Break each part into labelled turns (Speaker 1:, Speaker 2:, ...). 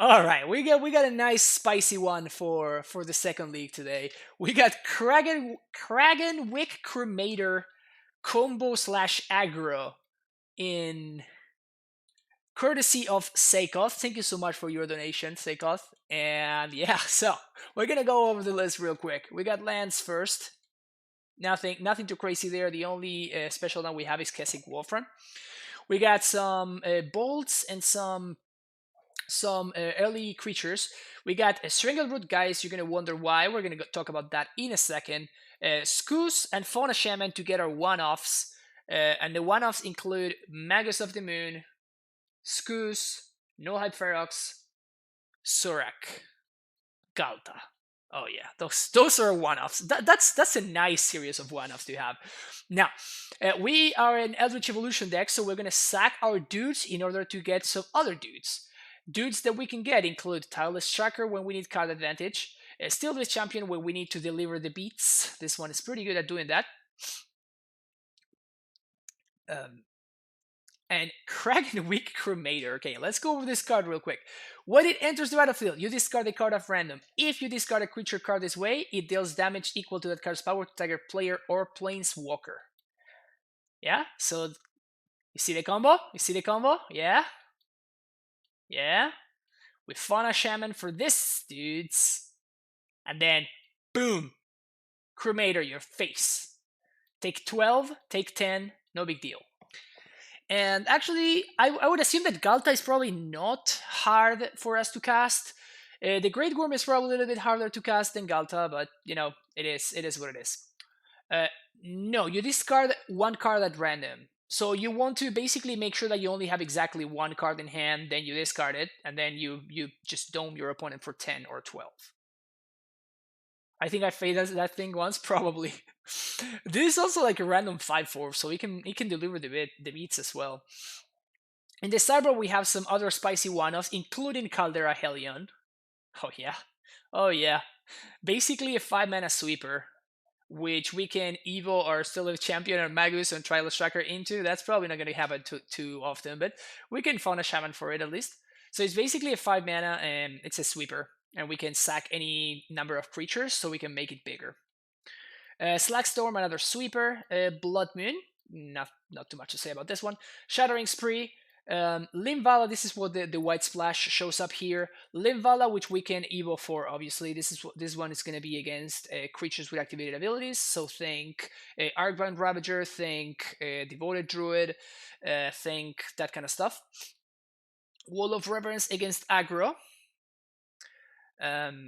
Speaker 1: All right, we got a nice spicy one for the second league today. We got Kragenwick Cremator combo slash aggro in courtesy of Seikoth. Thank you so much for your donation, Seikoth. And yeah, so we're gonna go over the list real quick. We got lands first. Nothing too crazy there. The only special land we have is Kessig Wolfram. We got some bolts and some early creatures. We got a Strangleroot, guys. You're gonna wonder why. We're gonna talk about that in a second. Skoos and Fauna Shaman to get our one-offs, and the one-offs include Magus of the Moon, Skoos, Nullhide Ferox, Surak, Galta. Oh yeah, those are one-offs. That's a nice series of one-offs to have. Now, we are an Eldritch Evolution deck, so we're gonna sack our dudes in order to get some other dudes. Dudes that we can get include Tireless Tracker when we need card advantage, Steal this Champion when we need to deliver the beats. This one is pretty good at doing that. And Kragenwick Cremator. Okay, let's go over this card real quick. When it enters the battlefield, you discard a card of random. If you discard a creature card this way, it deals damage equal to that card's power to target player or planeswalker. Yeah, so you see the combo? You see the combo? Yeah? Yeah? With Fauna Shaman for this, dudes. And then, boom! Cremator your face. Take 12, take 10, no big deal. And actually, I would assume that Galta is probably not hard for us to cast. The Great Worm is probably a little bit harder to cast than Galta, but you know, it is what it is. No, you discard one card at random. So you want to basically make sure that you only have exactly one card in hand, then you discard it, and then you just dome your opponent for 10 or 12. I think I faded that thing once, probably. This is also like a random 5/4, so he can deliver the beats as well. In the sideboard, we have some other spicy one-offs, including Caldera Hellion. Oh yeah, oh yeah. Basically a 5-mana sweeper, which we can Evo or Still Champion or Magus and Trilus Tracker into. That's probably not going to happen too often, but we can Fauna Shaman for it at least. So it's basically a 5-mana and it's a sweeper, and we can sack any number of creatures so we can make it bigger. Slackstorm, another sweeper. Blood Moon, not too much to say about this one. Shattering Spree. Limvala, this is what the white splash shows up here. Limvala, which we can Evo for, obviously. This one is going to be against creatures with activated abilities. So think Arcbound Ravager, think Devoted Druid, think that kind of stuff. Wall of Reverence against Aggro.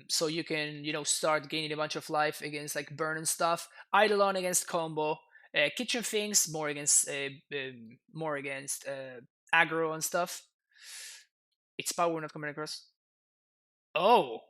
Speaker 1: So you can, start gaining a bunch of life against like burn and stuff. Eidolon against combo. Kitchen Things more against aggro and stuff. It's power not coming across. Oh,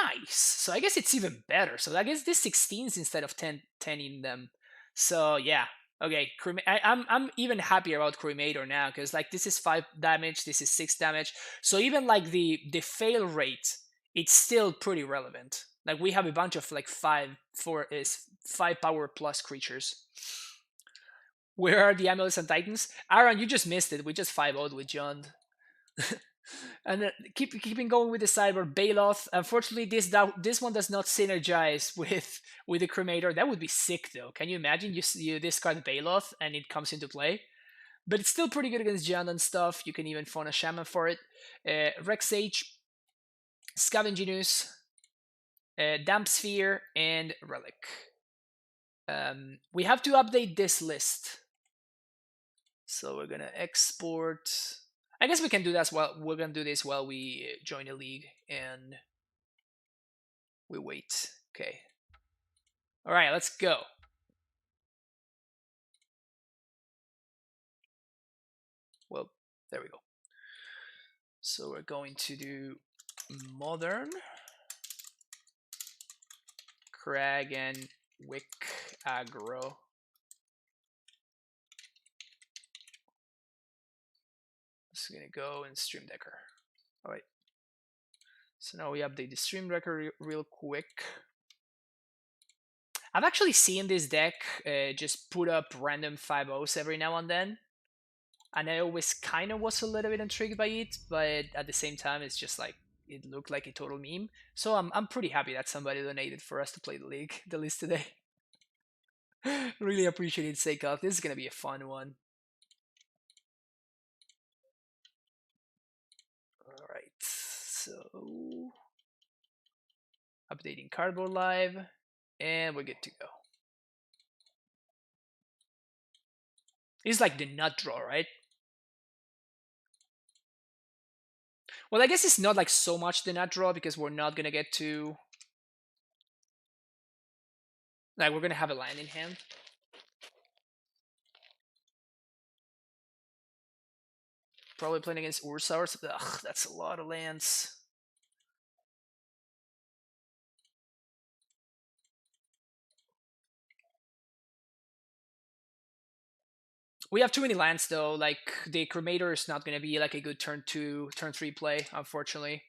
Speaker 1: nice. So I guess it's even better. So I guess this 16s instead of 10 in them. So yeah. Okay, I'm even happier about Cremator now because like this is 5 damage, this is 6 damage. So even like the fail rate, it's still pretty relevant. Like we have a bunch of like 5 power plus creatures. Where are the Amulets and Titans? Aaron, you just missed it. We just 5-0'd with John. And keeping going with the sideboard, Baloth. Unfortunately, this one does not synergize with the Cremator. That would be sick, though. Can you imagine you discard Baloth and it comes into play? But it's still pretty good against John and stuff. You can even Fauna Shaman for it. Rex Sage, Scavenginus, Damp Sphere, and Relic. We have to update this list. So we're gonna export. I guess we can do that while we're gonna do this while we join the league and we wait. Okay. All right, let's go. Well, there we go. So we're going to do Modern Kragenwick Aggro. Just gonna go in Stream Decker. All right. So now we update the Stream Decker real quick. I've actually seen this deck just put up random 5-0s every now and then. and I always kind of was a little bit intrigued by it, but at the same time, it's just like it looked like a total meme. So I'm pretty happy that somebody donated for us to play the list today. Really appreciate it, sake of. This is gonna be a fun one. All right, so updating Cardboard Live, and we're good to go. It's like the nut draw, right? Well, I guess it's not like so much the nut draw because we're not gonna get to like we're gonna have a land in hand. Probably playing against Ursaurs. Ugh, that's a lot of lands. We have too many lands though. Like the Cremator is not gonna be like a good turn 2, turn 3 play, unfortunately.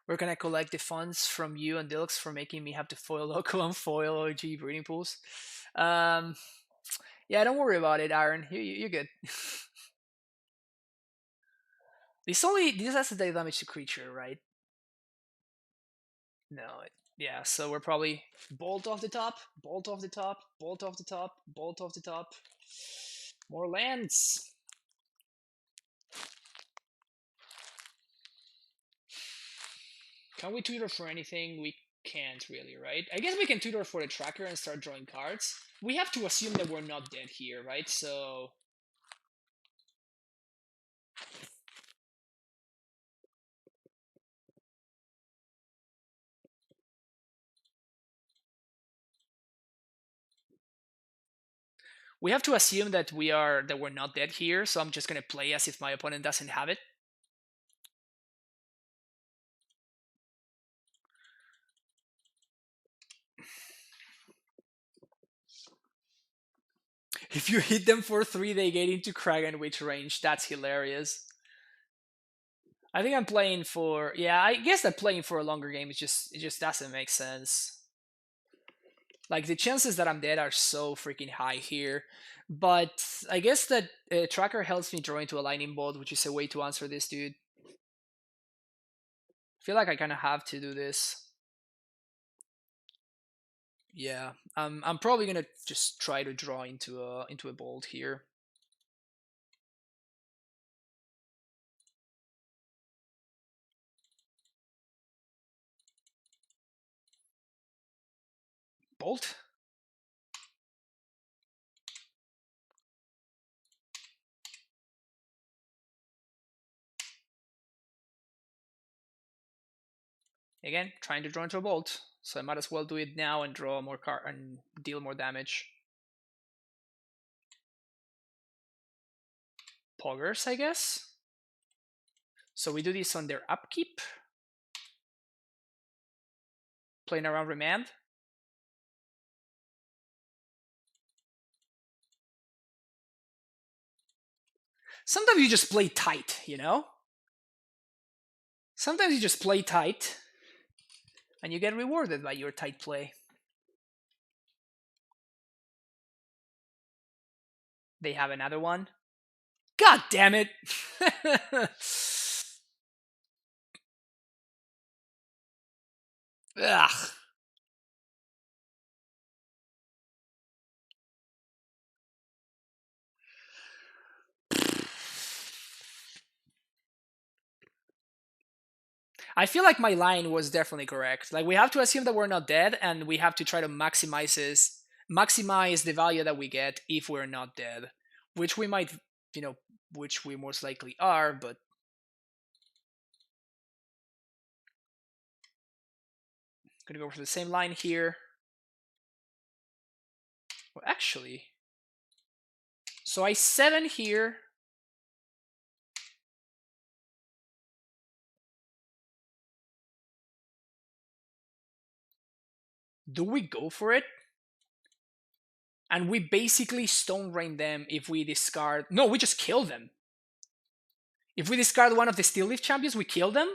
Speaker 1: Where can I collect the funds from you and Dilks for making me have to foil local and foil OG breeding pools? Yeah, don't worry about it, Aaron. You're good. This has to do damage to creature, right? No, yeah. So we're probably bolt off the top, bolt off the top, bolt off the top, bolt off the top. More lands. Can we tutor for anything? We can't really, right? I guess we can tutor for the tracker and start drawing cards. We have to assume that we're not dead here, right? So we have to assume that we're not dead here. So I'm just gonna play as if my opponent doesn't have it. If you hit them for 3, they get into Kragan Witch range. That's hilarious. I think I'm playing for I guess that playing for a longer game is it just doesn't make sense. Like the chances that I'm dead are so freaking high here. But I guess that tracker helps me draw into a lightning bolt, which is a way to answer this dude. I feel like I kind of have to do this. Yeah, I'm probably gonna just try to draw into a bolt here. Bolt? Again, trying to draw into a bolt, so I might as well do it now and draw more card and deal more damage. Poggers, I guess. So we do this on their upkeep. Playing around Remand. Sometimes you just play tight, you know? Sometimes you just play tight and you get rewarded by your tight play. They have another one. God damn it! Ugh. I feel like my line was definitely correct. Like we have to assume that we're not dead, and we have to try to maximize the value that we get if we're not dead, which we might, which we most likely are. But I'm gonna go for the same line here. Well, actually, so I 7 here. Do we go for it? And we basically stone rain them if we discard. No, we just kill them. If we discard one of the Steel Leaf champions, we kill them?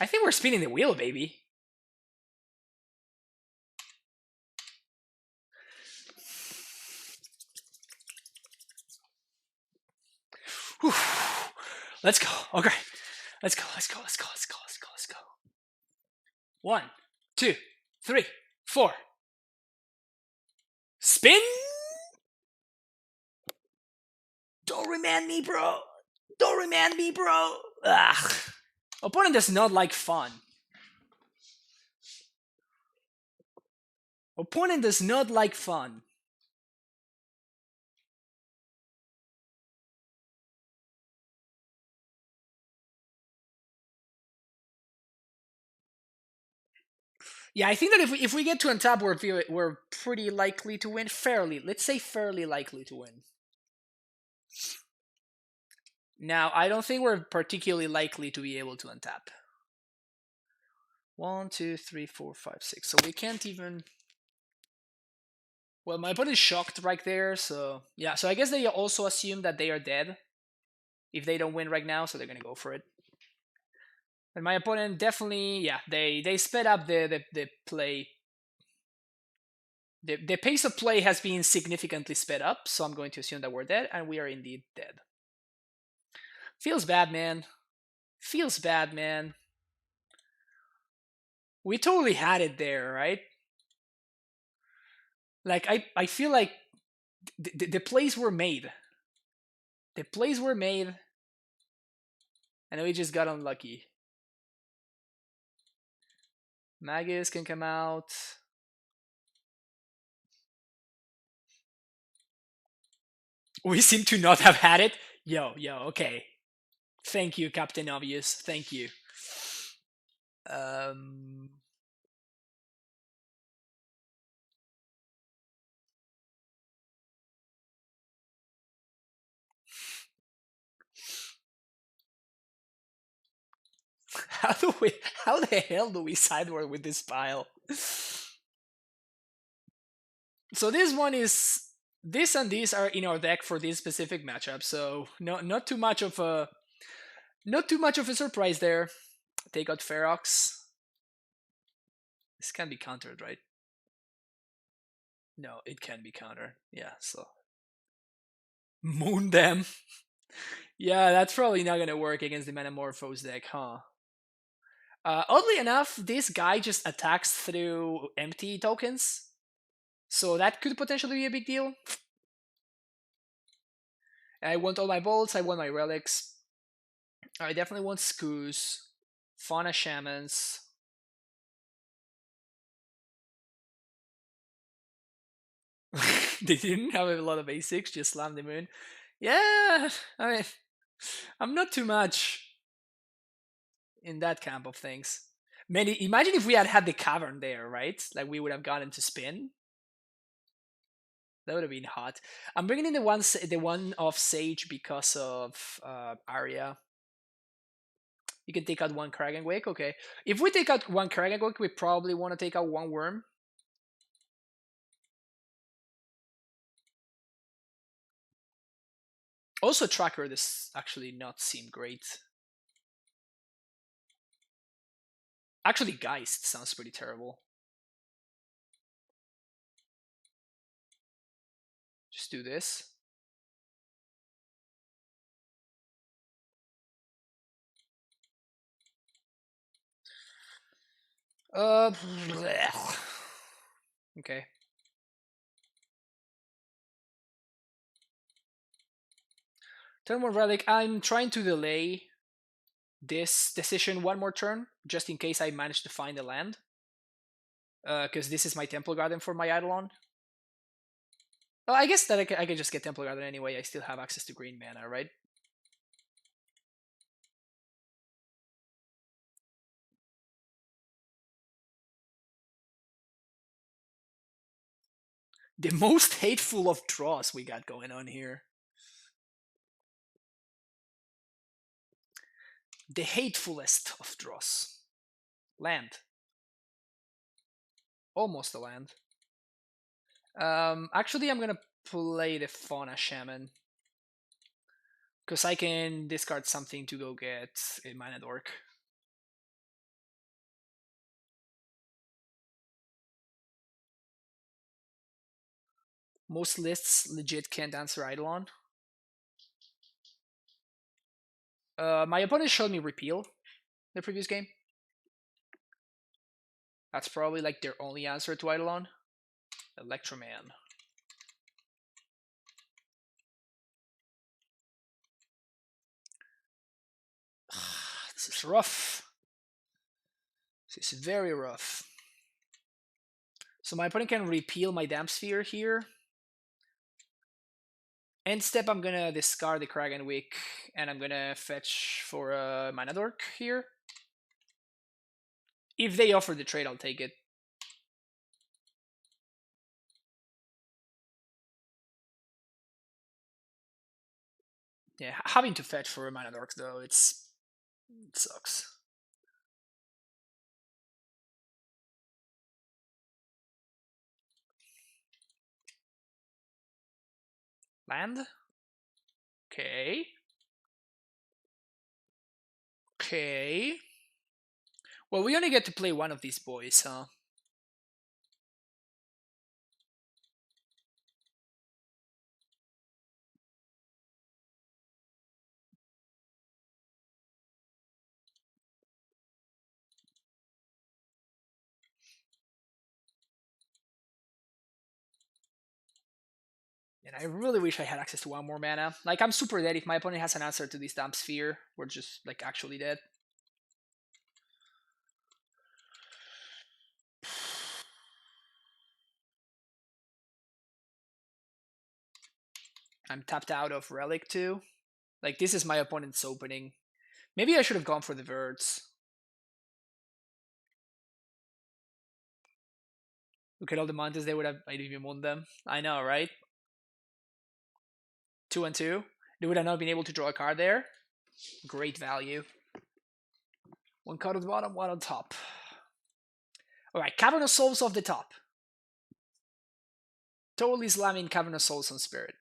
Speaker 1: I think we're spinning the wheel, baby. Let's go. Okay. Let's go. Let's go. Let's go. Let's go. Let's go. Let's go. 1, 2, 3, 4. Spin. Don't remand me, bro. Don't remand me, bro. Ugh. Opponent does not like fun. Opponent does not like fun. Yeah, I think that if we get to untap, we're pretty likely to win. Let's say fairly likely to win. Now, I don't think we're particularly likely to be able to untap. 1, 2, 3, 4, 5, 6. So we can't even. Well, my opponent is shocked right there, so yeah. So I guess they also assume that they are dead if they don't win right now, so they're gonna go for it. And my opponent definitely, yeah, they sped up the play. The pace of play has been significantly sped up, so I'm going to assume that we're dead, and we are indeed dead. Feels bad, man. Feels bad, man. We totally had it there, right? Like, I feel like the plays were made. The plays were made, and we just got unlucky. Magus can come out. We seem to not have had it. Yo, okay. Thank you, Captain Obvious. Thank you. How the hell do we sideboard with this pile? So this one is, this and these are in our deck for this specific matchup, so not too much of a surprise there. Take out Ferox. This can be countered, right? No, it can be countered. Yeah, so moon them. Yeah, that's probably not gonna work against the Metamorphose deck, huh? Oddly enough, this guy just attacks through empty tokens, so that could potentially be a big deal. I want all my bolts, I want my relics. I definitely want Skoos, Fauna Shamans. They didn't have a lot of A6, just slam the moon. Yeah, I mean, I'm not too much in that camp of things. Man, imagine if we had had the cavern there, right? Like we would have gotten to spin. That would have been hot. I'm bringing in the one of Sage because of Arya. You can take out one Kraken Wake, okay. If we take out one Kraken Wake, we probably want to take out one Worm. Also, Tracker, this actually not seem great. Actually, Geist sounds pretty terrible. Just do this. Okay. Turn 1 Relic. I'm trying to delay this decision one more turn, just in case I manage to find a land. Because this is my Temple Garden for my Eidolon. Oh, I guess that I can just get Temple Garden anyway. I still have access to green mana, right? The most hateful of draws we got going on here. The hatefulest of draws. Land. Almost a land. Actually, I'm gonna play the Fauna Shaman. Because I can discard something to go get a Mana Dork. Most lists legit can't answer Eidolon. My opponent showed me Repeal the previous game. That's probably like their only answer to Eidolon. Electroman. This is rough. This is very rough. So my opponent can repeal my Damp Sphere here. End step, I'm gonna discard the Kraken Wick, and I'm gonna fetch for a Mana Dork here. If they offer the trade, I'll take it. Yeah, having to fetch for a Mana Dork though, it sucks. Land? Okay. Okay. Well, we only get to play one of these boys, huh? And I really wish I had access to one more mana. Like, I'm super dead. If my opponent has an answer to this Damp Sphere, we're just, like, actually dead. I'm tapped out of Relic too. Like, this is my opponent's opening. Maybe I should have gone for the Verts. Look at all the Mantas they would have. I'd even won them. I know, right? 2 and 2. They would have not been able to draw a card there. Great value. One card on the bottom, one on top. Alright, Cavern of Souls off the top. Totally slamming Cavern of Souls on Spirit.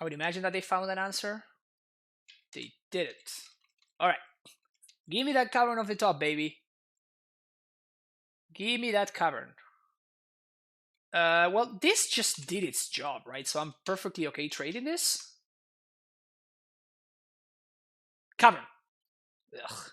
Speaker 1: I would imagine that they found an answer. They did it. Alright. Give me that Cavern off the top, baby. Give me that Cavern. Well, this just did its job, right? So I'm perfectly okay trading this. Cavern. Ugh.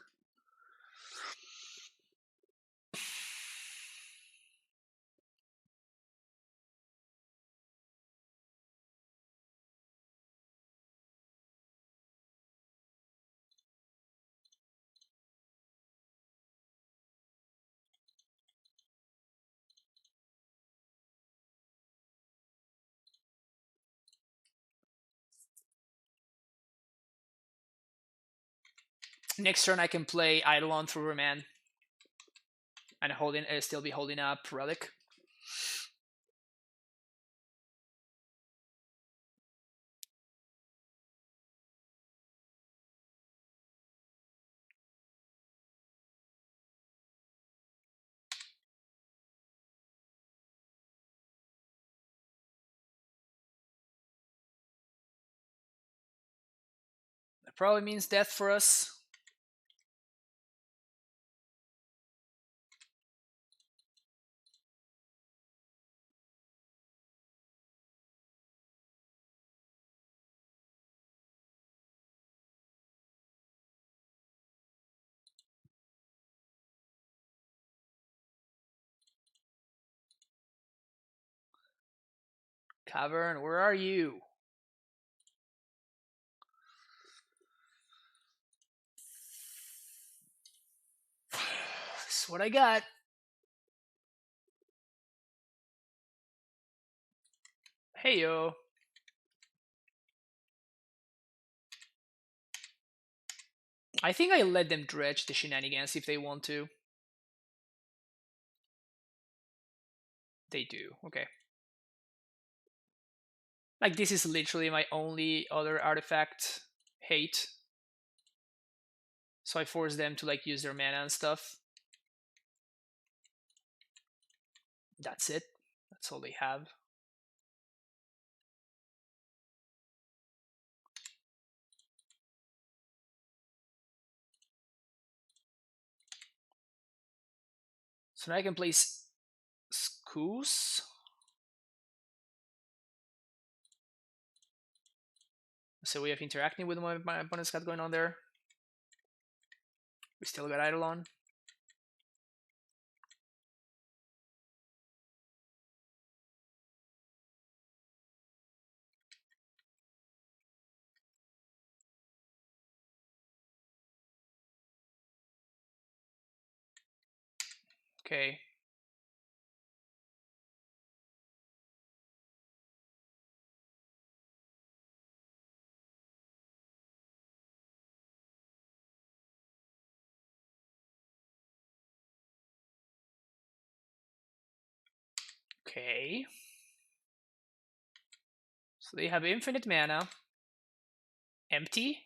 Speaker 1: Next turn, I can play Eidolon through Remand and still be holding up Relic. That probably means death for us. Cavern, where are you? This is what I got. Hey yo. I think I let them dredge the shenanigans if they want to. They do. Okay. Like, this is literally my only other artifact hate. So I force them to, like, use their mana and stuff. That's it. That's all they have. So now I can place Scoos. So we have interacting with what my opponent's got going on there. We still got Eidolon. Okay. Okay. So they have infinite mana. Empty.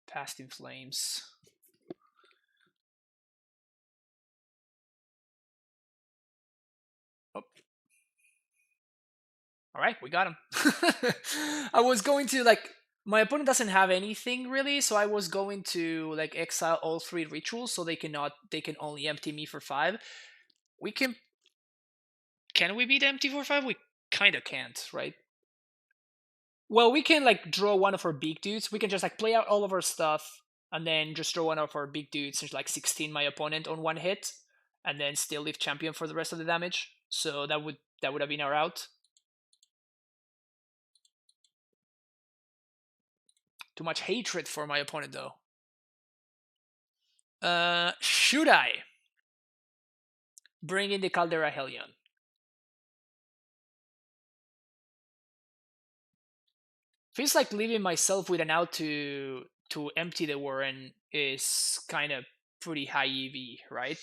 Speaker 1: Past in Flames. Oh. All right, we got him. I was going to like my opponent doesn't have anything really, so I was going to like exile all 3 rituals so they can only empty me for 5. We can we beat empty for 5? We kind of can't, right? Well, we can like draw one of our big dudes. We can just like play out all of our stuff and then just draw one of our big dudes and like 16 my opponent on one hit, and then still leave champion for the rest of the damage. So that would have been our out. Too much hatred for my opponent though. Should I bring in the Caldera Hellion? Feels like leaving myself with an out to empty the Warren is kind of pretty high EV, right?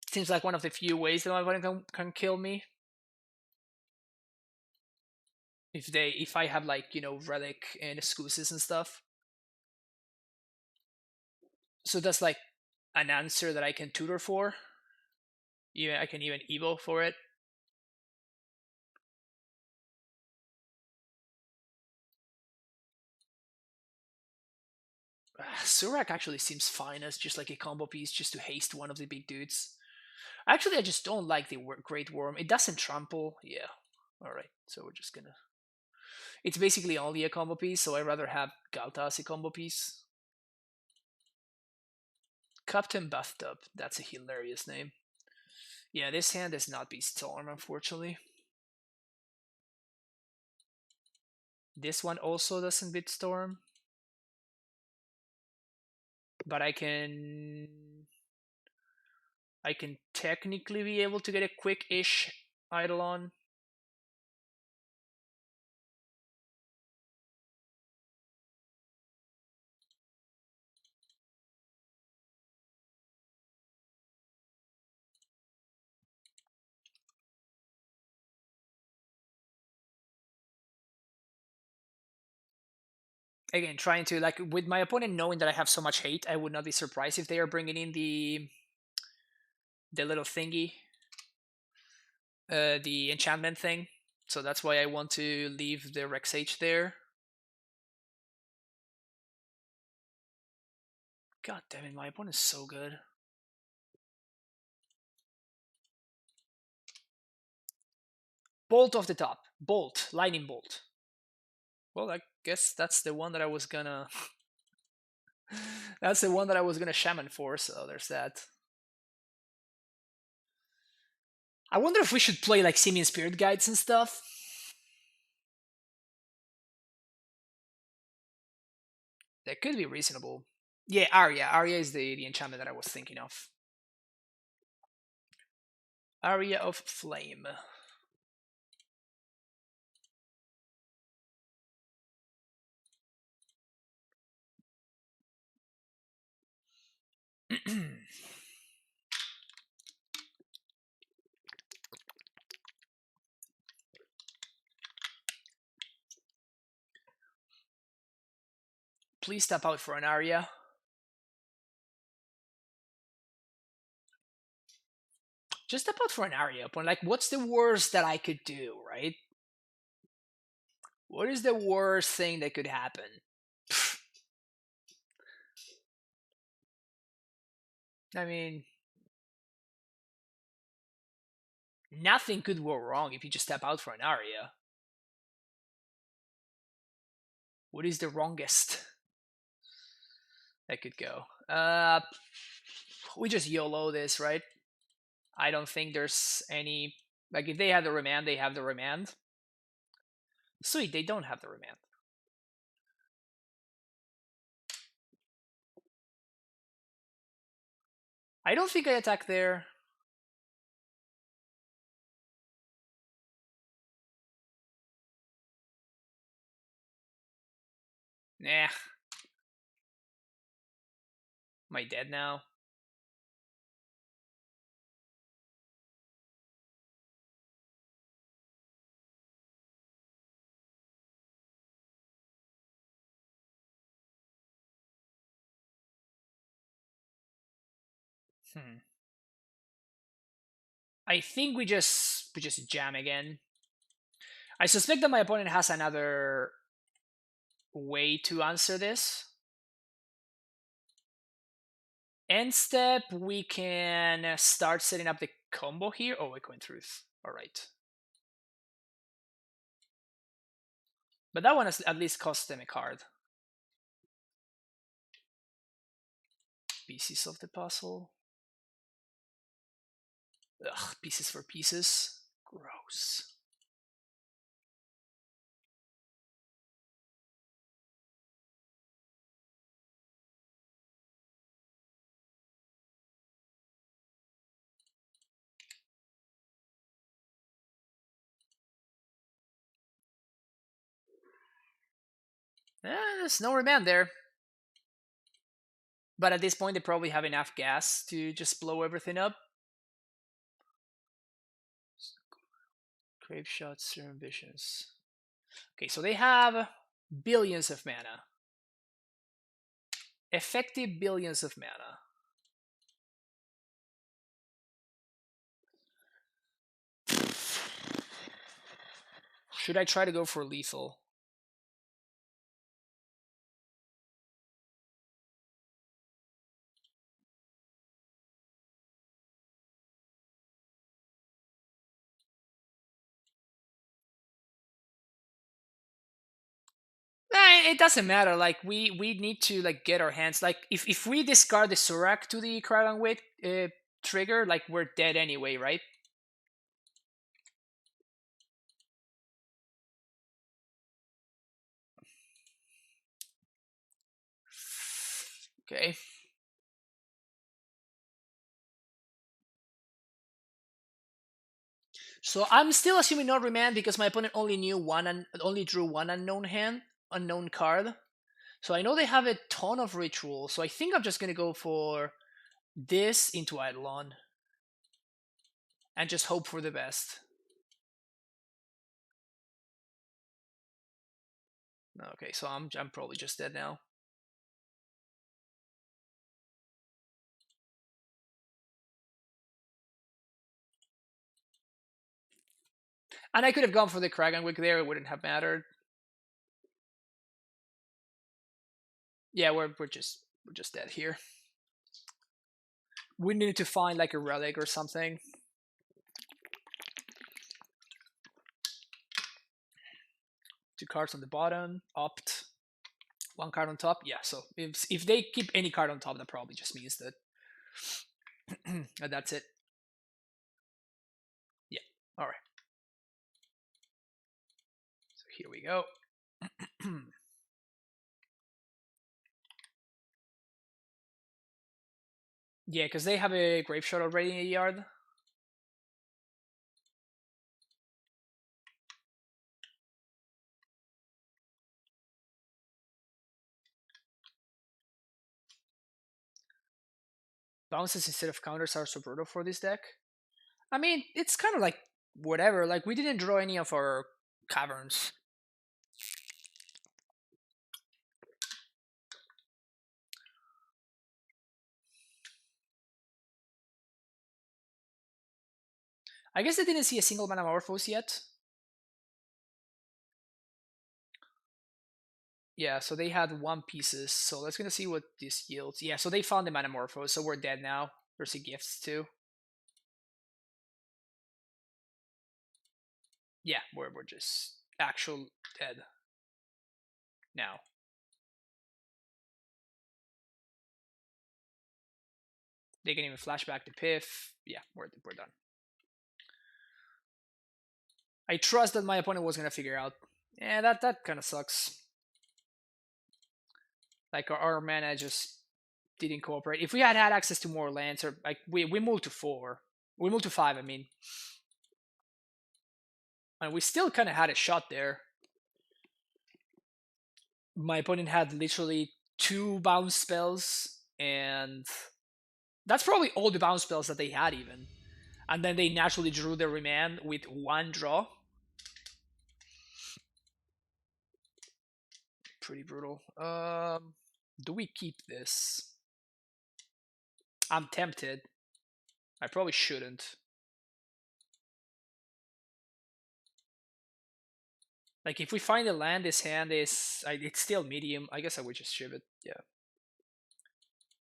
Speaker 1: Seems like one of the few ways that my opponent can kill me. If I have like, you know, relic and excuses and stuff. So that's like an answer that I can tutor for. Even I can even evo for it. Surak actually seems fine as just like a combo piece just to haste one of the big dudes. Actually, I just don't like the Great Worm. It doesn't trample. Yeah. Alright, so we're just gonna... It's basically only a combo piece, so I'd rather have Galta as a combo piece. Captain Bathtub. That's a hilarious name. Yeah, this hand does not beat Storm, unfortunately. This one also doesn't beat Storm. But I can technically be able to get a quick-ish Eidolon. Again, trying to like with my opponent knowing that I have so much hate, I would not be surprised if they are bringing in the little thingy, the enchantment thing. So that's why I want to leave the Rex H there. God damn it, my opponent is so good. Bolt off the top. Bolt. Lightning bolt. Well, I guess that's the one that I was gonna... that's the one that I was gonna shaman for, so there's that. I wonder if we should play like Simian Spirit Guides and stuff. That could be reasonable. Yeah, Arya. Arya is the enchantment that I was thinking of. Arya of Flame. Please step out for an Arya. Just step out for an Arya. But like, what's the worst that I could do, right? What is the worst thing that could happen? I mean, nothing could go wrong if you just step out for an Aria. What is the wrongest that could go? We just YOLO this, right? I don't think there's any... Like, if they have the remand, they have the remand. Sweet, they don't have the remand. I don't think I attack there. Nah. Am I dead now? I think we just jam again. I suspect that my opponent has another way to answer this. End step, we can start setting up the combo here. Oh, Echoing Truth. All right. But that one has at least cost them a card. Pieces of the puzzle. Ugh, pieces for pieces. Gross. There's no remand there. But at this point, they probably have enough gas to just blow everything up. Grave Shots, Serum Visions. Okay, so they have billions of mana. Effective billions of mana. Should I try to go for lethal? It doesn't matter. Like we need to like get our hands. Like if we discard the Surak to the Kragan Wit trigger, like we're dead anyway, right? Okay. So I'm still assuming no remand because my opponent only only drew one unknown card. So I know they have a ton of rituals. So I think I'm just gonna go for this into Eidolon and just hope for the best. Okay, so I'm probably just dead now. And I could have gone for the Kragan Wick there; it wouldn't have mattered. Yeah, we're just dead here. We need to find like a relic or something. Two cards on the bottom, opt. One card on top. Yeah, so if they keep any card on top, that probably just means that that's it. Yeah. All right. So here we go. Yeah, because they have a Grave Shot already in the yard. Bounces instead of counters are so brutal for this deck. I mean, it's kind of like whatever. Like we didn't draw any of our caverns. I guess I didn't see a single Manamorphose yet. Yeah, so they had one pieces. So let's gonna see what this yields. Yeah, so they found the Manamorphose, so we're dead now. Or is he gifts too? Yeah, we're just actual dead now. They can even flash back the Piff. Yeah, we're done. I trust that my opponent was gonna figure out. Yeah, that kind of sucks. Like our mana just didn't cooperate. If we had had access to more lands, or like we moved to 4, we moved to 5. I mean, and we still kind of had a shot there. My opponent had literally 2 bounce spells, and that's probably all the bounce spells that they had even. And then they naturally drew their remand with 1 draw. Pretty brutal. Do we keep this? I'm tempted. I probably shouldn't. Like, if we find a land, this hand is... it's still medium. I guess I would just ship it. Yeah.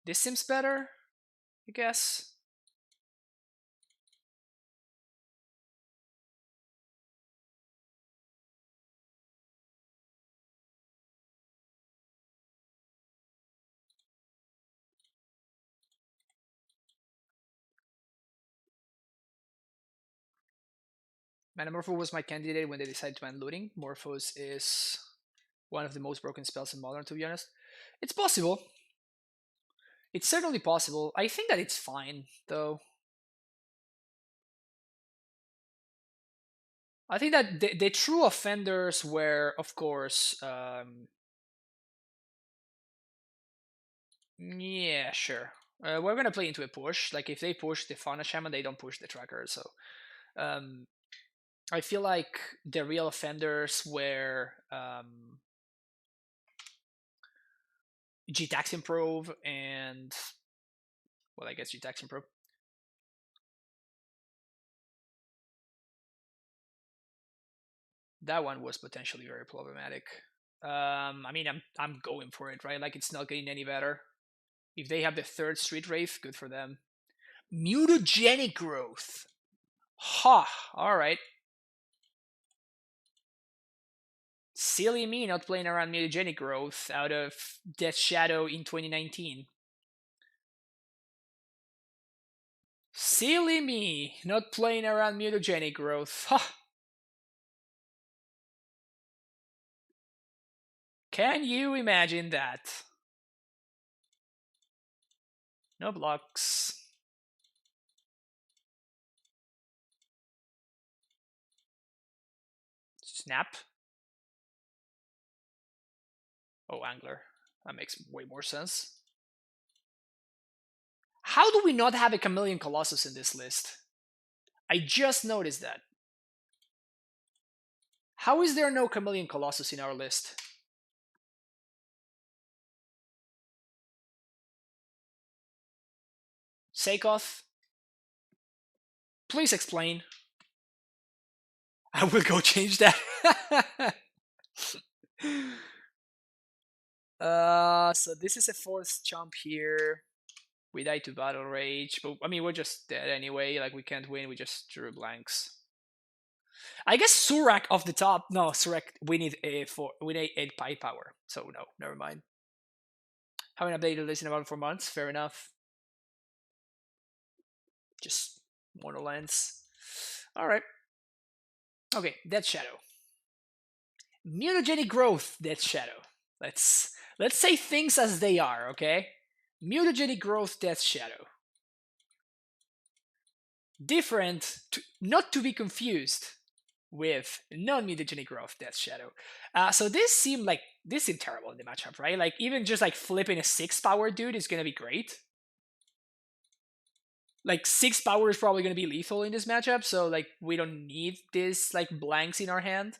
Speaker 1: This seems better, I guess. Manamorpho was my candidate when they decided to ban looting. Morphos is one of the most broken spells in Modern, to be honest. It's possible. It's certainly possible. I think that it's fine, though. I think that the true offenders were, of course... yeah, sure. We're gonna play into a push. Like, if they push the Fauna Shaman, they don't push the Tracker, so... I feel like the real offenders were G-Tax Improve and... well, I guess G-Tax Improve. That one was potentially very problematic. I mean, I'm going for it, right? Like, it's not getting any better. If they have the 3rd Street Wraith, good for them. Mutagenic Growth. Ha! Alright. Silly me not playing around Mutagenic Growth out of Death Shadow in 2019. Silly me not playing around Mutagenic Growth. Ha! Can you imagine that? No blocks. Snap. Oh, Angler. That makes way more sense. How do we not have a Chameleon Colossus in this list? I just noticed that. How is there no Chameleon Colossus in our list? Sakoth? Please explain. I will go change that. So this is a 4th jump here. We die to Battle Rage, but I mean, we're just dead anyway. Like, we can't win, we just drew blanks. I guess Surak off the top. No, Surak, we need 8 pie power. So no, never mind. Haven't updated this in about 4 months. Fair enough. Just monolands. Alright. Okay, Death Shadow. Mutagenic Growth, Death Shadow. Let's say things as they are, okay? Mutagenic Growth, Death Shadow. Different, not to be confused with non-mutagenic growth Death Shadow. So this seemed terrible in the matchup, right? Like, even just like flipping a 6 power dude is gonna be great. Like, 6 power is probably gonna be lethal in this matchup, so like we don't need this like blanks in our hand.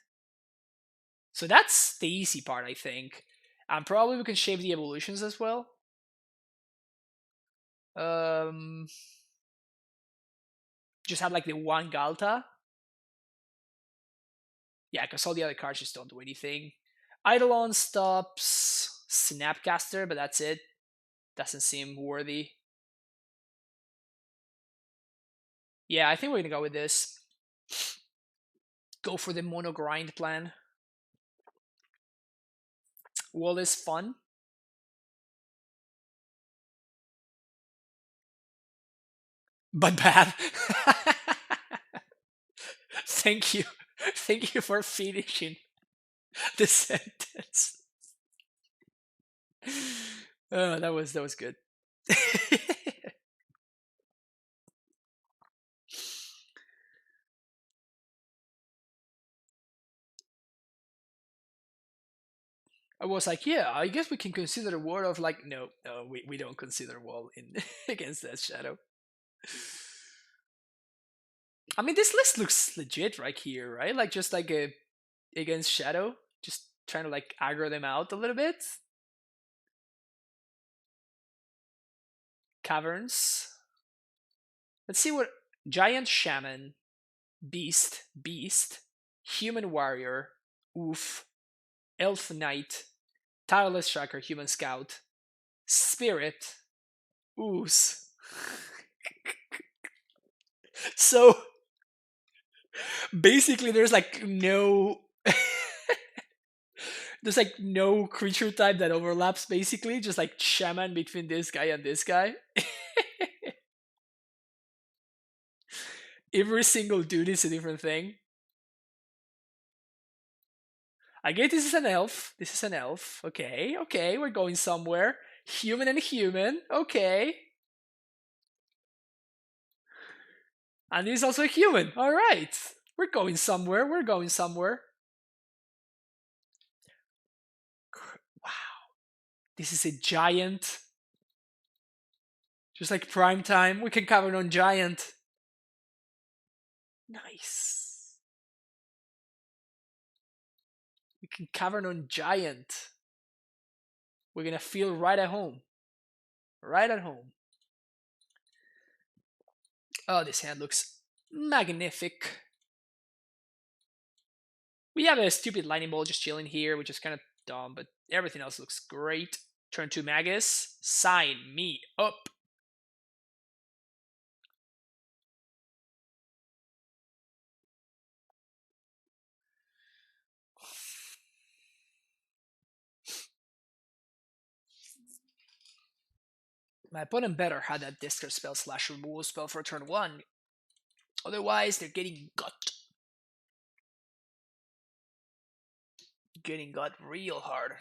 Speaker 1: So that's the easy part, I think. And probably we can shape the evolutions as well. Just have like the 1 Galta. Yeah, because all the other cards just don't do anything. Eidolon stops Snapcaster, but that's it. Doesn't seem worthy. Yeah, I think we're gonna go with this. Go for the mono grind plan. Wall is fun. But bad. Thank you. Thank you for finishing the sentence. That was good. I was like, yeah, I guess we can consider War of like, no, we don't consider Wall in against that shadow. I mean, this list looks legit right here, right? Like just like a against shadow, just trying to like aggro them out a little bit. Caverns. Let's see what giant shaman, beast, human warrior, oof, elf knight, tireless tracker, human scout, spirit, ooze. So basically, there's like no creature type that overlaps. Basically, just like shaman between this guy and this guy. Every single dude is a different thing. I guess this is an elf. This is an elf. Okay, okay, we're going somewhere. Human and human. Okay. And he's also a human. All right. We're going somewhere. We're going somewhere. Wow. This is a giant. Just like prime time. We can cover on giant. Nice. We can cover on giant. We're gonna feel right at home. Right at home. Oh, this hand looks magnific. We have a stupid lightning bolt just chilling here, which is kind of dumb, but everything else looks great. Turn 2 Magus. Sign me up. My opponent better had that discard spell / removal spell for turn 1. Otherwise, they're getting gut. Getting gut real hard.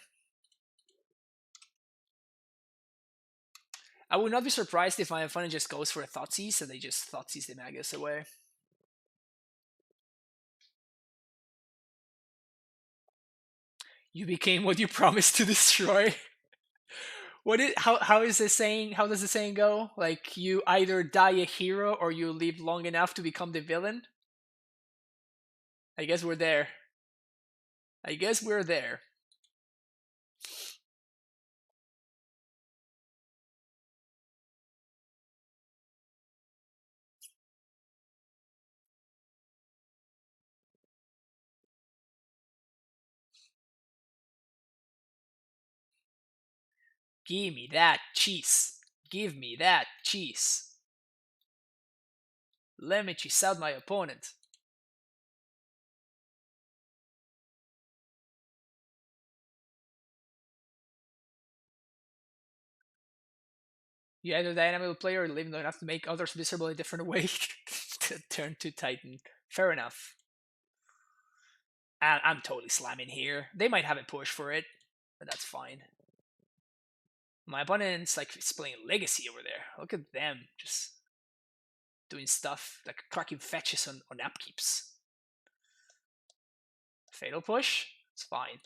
Speaker 1: I would not be surprised if my opponent just goes for a Thoughtseize and they just Thoughtseize the Magus away. You became what you promised to destroy. How is the saying? How does the saying go? Like you either die a hero or you live long enough to become the villain. I guess we're there. I guess we're there. Give me that cheese. Give me that cheese. Let me cheese out my opponent. You either dynamic player or live long enough to make others miserable in a different way. Turn to Titan. Fair enough. And I'm totally slamming here. They might have a push for it, but that's fine. My opponent's like playing Legacy over there. Look at them just doing stuff like cracking fetches on upkeeps. Fatal push? It's fine.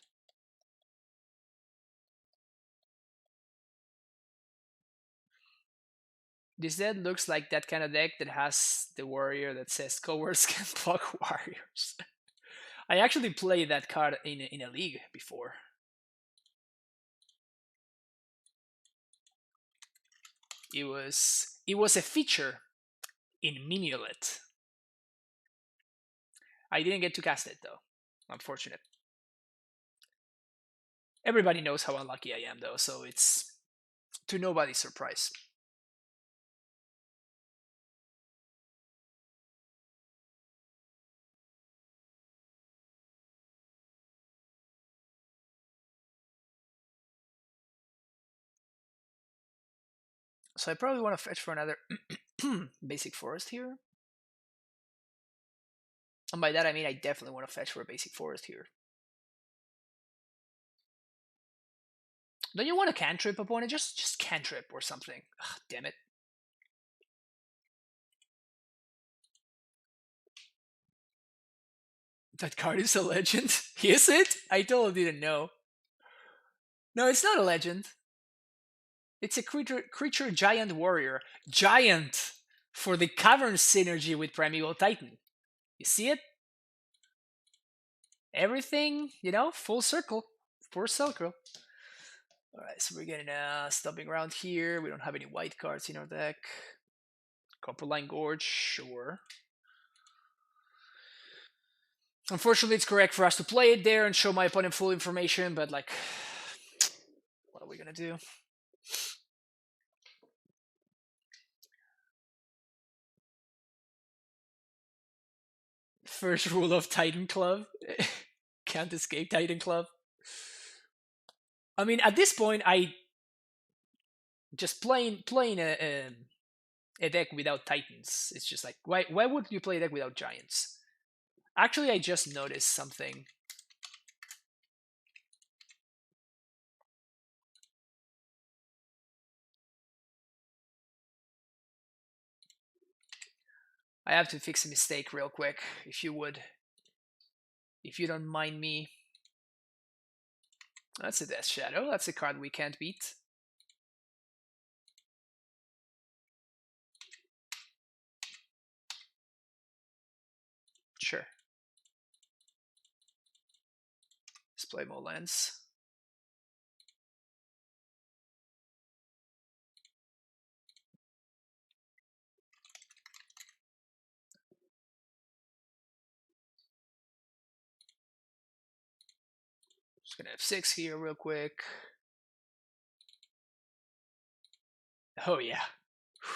Speaker 1: This deck looks like that kind of deck that has the warrior that says cowards can block warriors. I actually played that card in a league before. It was a feature in Minulet. I didn't get to cast it though. Unfortunate. Everybody knows how unlucky I am though, so it's to nobody's surprise. So I probably want to fetch for another basic forest here. And by that I mean I definitely want to fetch for a basic forest here. Don't you want a cantrip opponent? Just cantrip or something. Ugh, damn it. That card is a legend? Is it? I totally didn't know. No, it's not a legend. It's a creature giant warrior. Giant! For the cavern synergy with Primeval Titan. You see it? Everything, you know, full circle. Full circle. Alright, so we're getting a stomping around here. We don't have any white cards in our deck. Copperline Gorge, sure. Unfortunately, it's correct for us to play it there and show my opponent full information, but like, what are we gonna do? First rule of Titan Club. Can't escape Titan Club. I mean, at this point, I just playing a deck without Titans. It's just like, why would you play a deck without Giants? Actually, I just noticed something. I have to fix a mistake real quick, if you would. If you don't mind me. That's a Death Shadow. That's a card we can't beat. Sure. Let's play more lands. Just gonna have 6 here real quick. Oh yeah.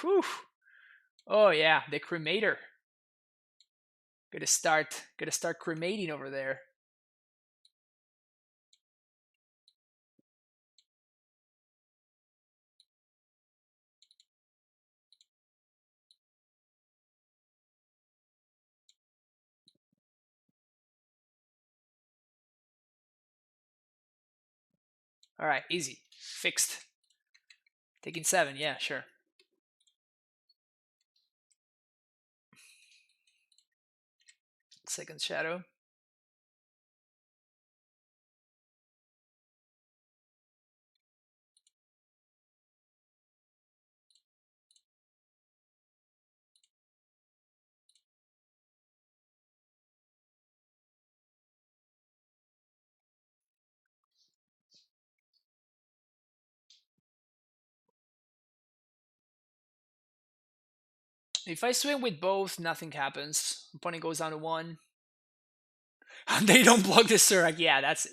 Speaker 1: Whew. Oh yeah, the Cremator. Gotta start cremating over there. Alright, easy. Fixed. Taking 7, yeah, sure. Second Shadow. If I swing with both, nothing happens. Opponent goes down to 1. They don't block the Surak. Yeah, that's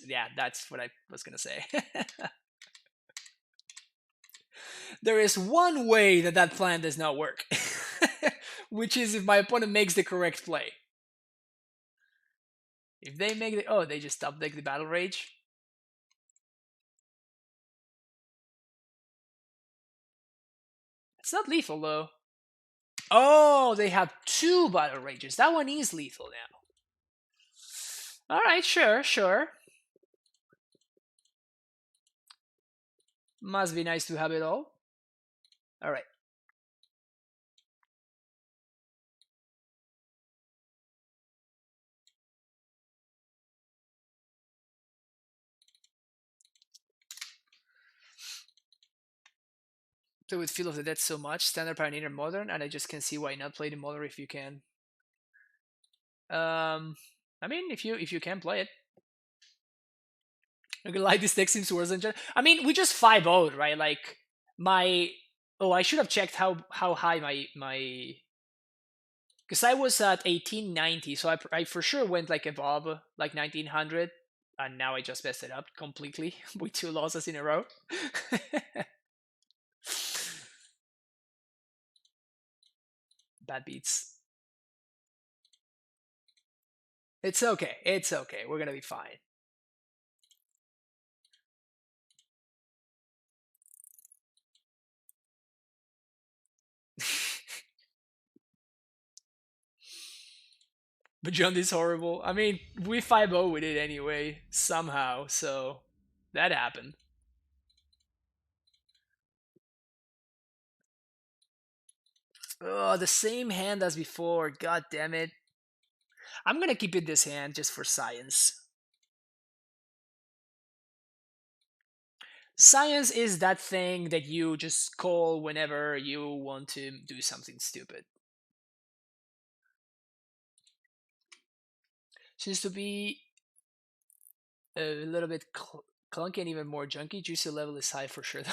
Speaker 1: what I was gonna say. There is one way that that plan does not work, which is if my opponent makes the correct play. If they make the they just top deck the Battle Rage. It's not lethal though. Oh, they have 2 Battle Rages. That one is lethal now. All right, sure. Must be nice to have it all. All right. So with Field of the Dead so much, Standard, Pioneer, Modern, and I just can see why not play the Modern if you can. I mean, if you can play it. I'm gonna lie, this deck seems worse than I mean, we just 5-0'd, right? Like my I should have checked how high my because I was at 1890, so I for sure went like above like 1900, and now I just messed it up completely with 2 losses in a row. Bad beats. It's okay. It's okay. We're gonna be fine. Beyond is horrible. I mean, we 5-0 with it anyway, somehow, so that happened. Oh, the same hand as before. God damn it. I'm gonna keep it this hand just for science. Science is that thing that you just call whenever you want to do something stupid. Seems to be a little bit clunky and even more junky. Juicy level is high for sure, though.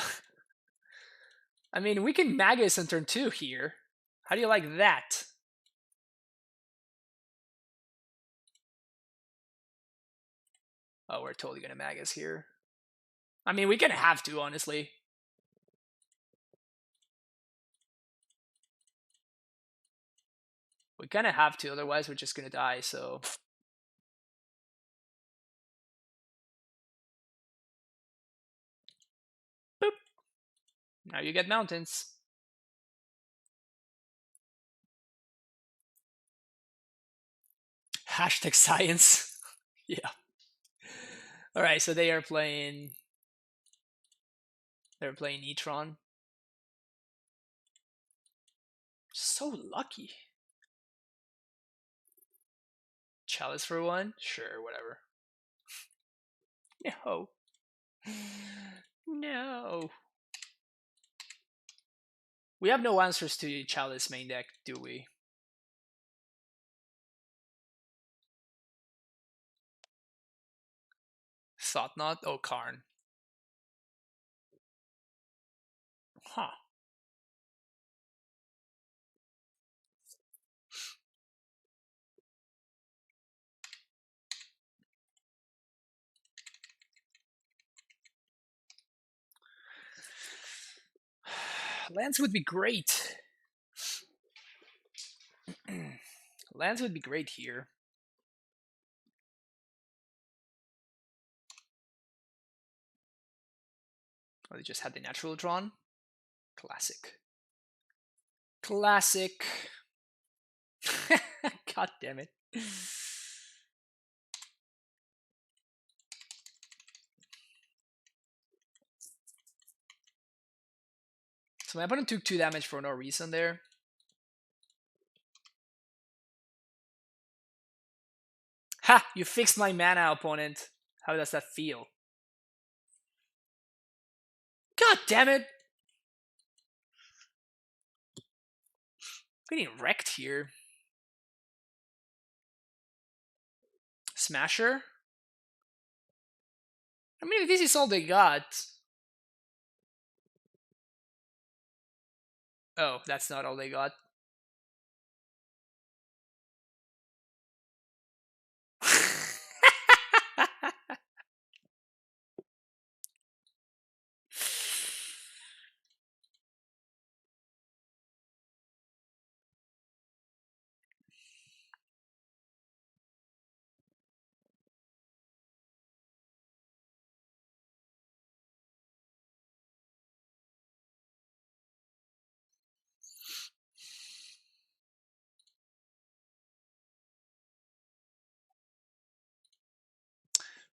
Speaker 1: I mean, we can Magus on turn 2 here. How do you like that? Oh, we're totally gonna Magus here. I mean, we kind of have to, honestly. We kind of have to, otherwise we're just gonna die, so... Boop. Now you get mountains. Hashtag science. Yeah. Alright, so they are playing... They're playing Tron. So lucky. Chalice for one? Sure, whatever. No. No. We have no answers to Chalice main deck, do we? Thought not? Oh, Karn. Huh. Lands would be great. Lands would be great here. Oh, they just had the natural drawn. Classic. Classic. God damn it. So my opponent took 2 damage for no reason there. Ha! You fixed my mana, opponent. How does that feel? God damn it! I'm getting wrecked here. Smasher? I mean, if this is all they got... Oh, that's not all they got.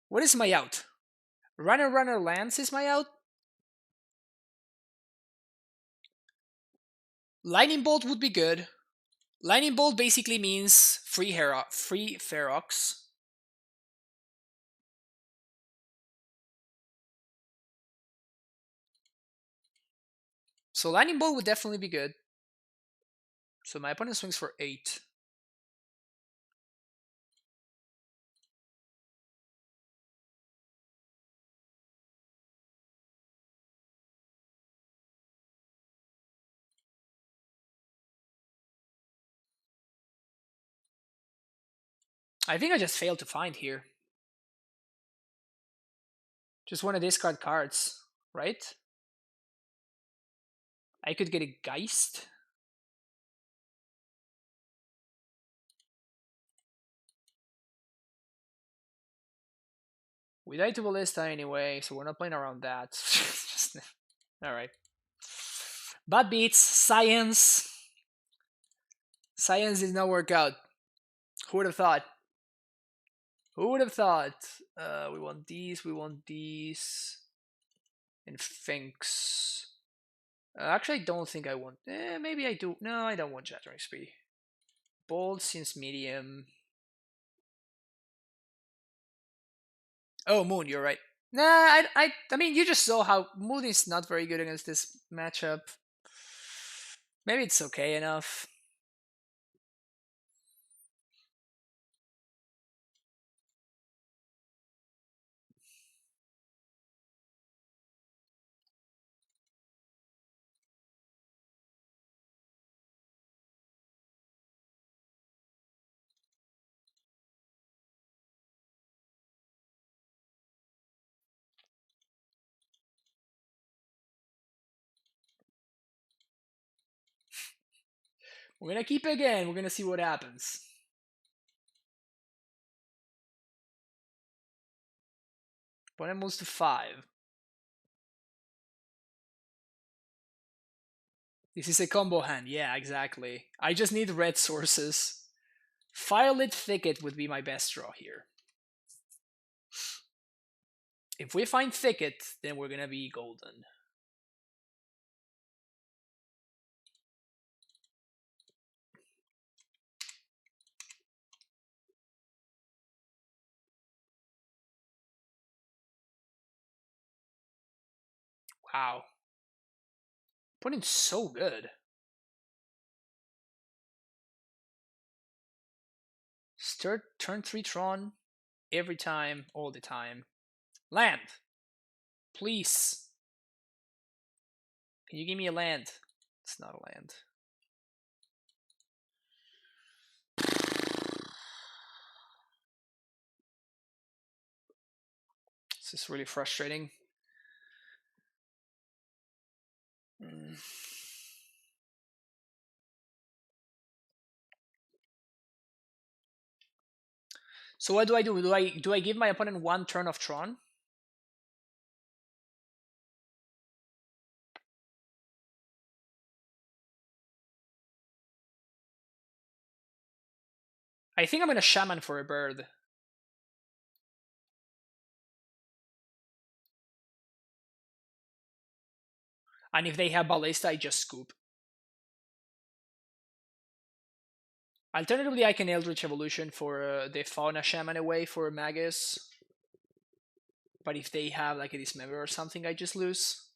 Speaker 1: What is my out? Runner Lance is my out? Lightning Bolt would be good. Lightning Bolt basically means free Ferox. So Lightning Bolt would definitely be good. So my opponent swings for 8. I think I just failed to find here. Just want to discard cards, right? I could get a Geist. We died to Ballista anyway, so we're not playing around that. Alright. Bad beats, science. Science did not work out. Who would have thought? Who would have thought? We want these, and Finks. Actually, I don't think I want. Maybe I do. No, I don't want Shattering Spree. Bold seems medium. Oh, Moon, you're right. Nah, I mean, you just saw how Moon is not very good against this matchup. Maybe it's okay enough. We're gonna keep again. We're gonna see what happens. Opponent moves to 5. This is a combo hand. Yeah, exactly. I just need red sources. Firelit Thicket would be my best draw here. If we find Thicket, then we're gonna be golden. Wow. Opponent's so good. Turn 3 Tron every time, all the time. Land! Please! Can you give me a land? It's not a land. This is really frustrating. So what do I do? Do I give my opponent 1 turn of Tron? I think I'm gonna Shaman for a bird. And if they have Ballista, I just scoop. Alternatively, I can Eldritch Evolution for the Fauna Shaman away for Magus. But if they have like a Dismember or something, I just lose.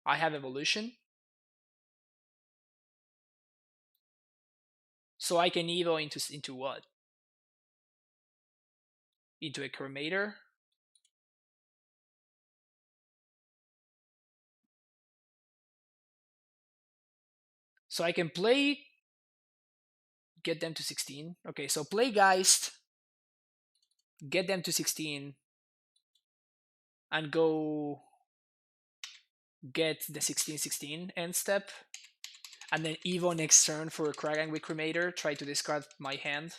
Speaker 1: I have Evolution. So I can Evo into what? Into a Cremator? So I can play... Get them to 16. Okay, so play Geist. Get them to 16. And go... Get the 16-16 end step. And then Evo next turn for a Kragan with Cremator. Try to discard my hand.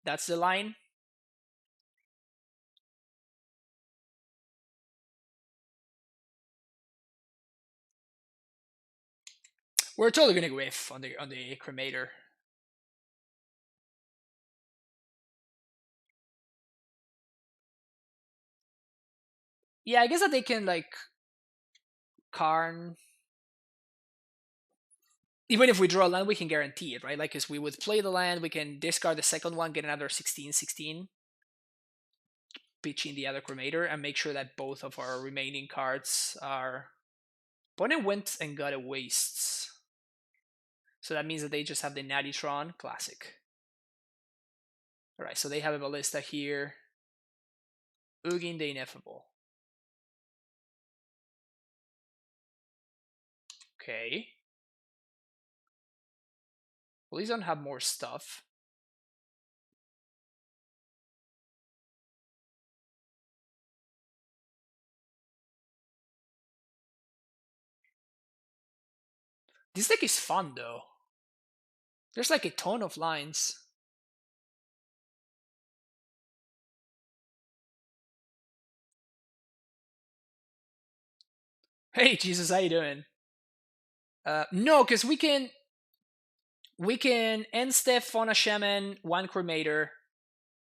Speaker 1: That's the line. We're totally gonna whiff on the Cremator. Yeah, I guess that they can like Karn. Even if we draw a land, we can guarantee it, right? Like, because we would play the land, we can discard the second one, get another 16-16, pitch in the other Cremator, and make sure that both of our remaining cards are... Opponent went and got a Wastes. So that means that they just have the Natty Tron. Classic. Alright, so they have a Ballista here. Ugin the Ineffable. Okay. Please don't have more stuff. This deck is fun though. There's like a ton of lines. Hey Jesus, how you doing? No, because we can end step on a shaman, one cremator,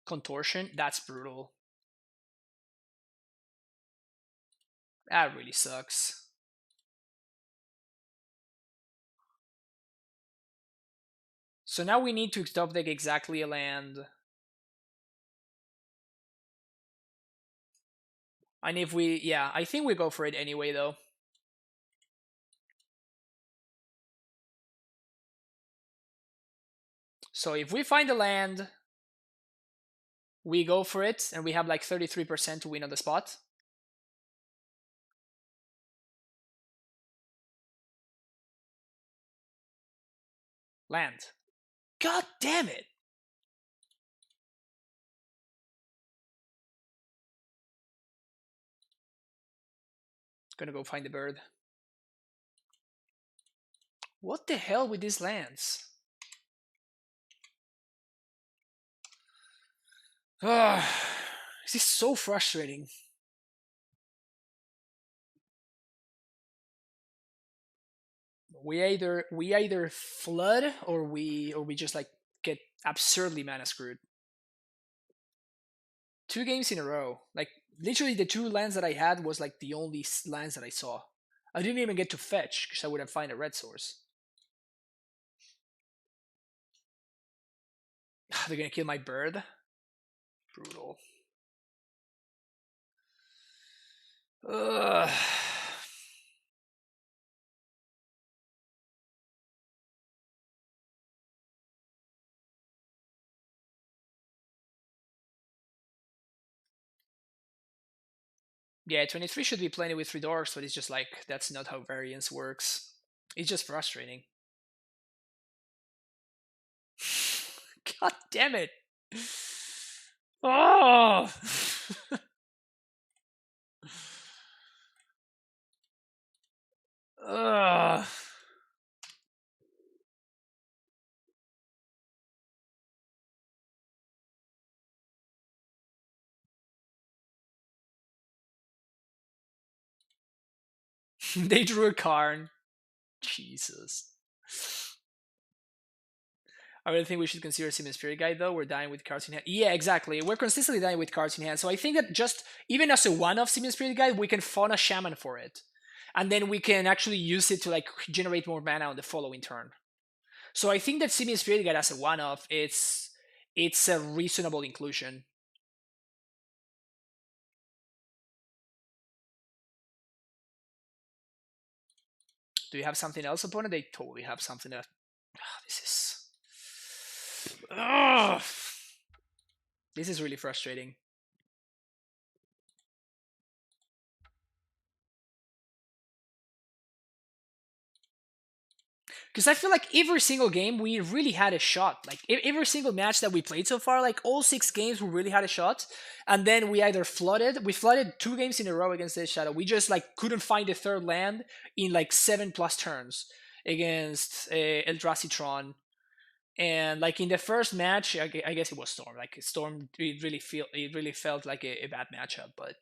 Speaker 1: contortion. That's brutal. That really sucks. So now we need to top deck exactly a land. And if we, yeah, I think we go for it anyway, though. So if we find a land, we go for it, and we have like 33% to win on the spot. Land. God damn it! Gonna go find the bird. What the hell with these lands? Ugh, this is so frustrating. We either flood or we just like get absurdly mana screwed. 2 games in a row. Like literally the 2 lands that I had was like the only lands that I saw. I didn't even get to fetch because I would have find a red source. They're gonna kill my bird. Brutal. Ugh. Yeah, 23 should be plenty with 3 dorks, but it's just like that's not how variance works. It's just frustrating. God damn it. Oh. Ugh. They drew a Karn. Jesus. I really think we should consider Simon Spirit Guide though. We're dying with cards in hand. Yeah, exactly. We're consistently dying with cards in hand. So I think that just even as a one-off Simon Spirit Guide, we can fawn a shaman for it. And then we can actually use it to like generate more mana on the following turn. So I think that Simon Spirit Guide as a one-off, it's a reasonable inclusion. Do you have something else, opponent? They totally have something that. This is. This is really frustrating. Because I feel like every single game we really had a shot. Like every single match that we played so far, like all 6 games we really had a shot, and then we either flooded. We flooded 2 games in a row against this shadow. We just like couldn't find the third land in like 7+ turns against Eldrazi Tron. And like in the first match, I guess it was Storm. Like Storm, it really felt like a bad matchup. But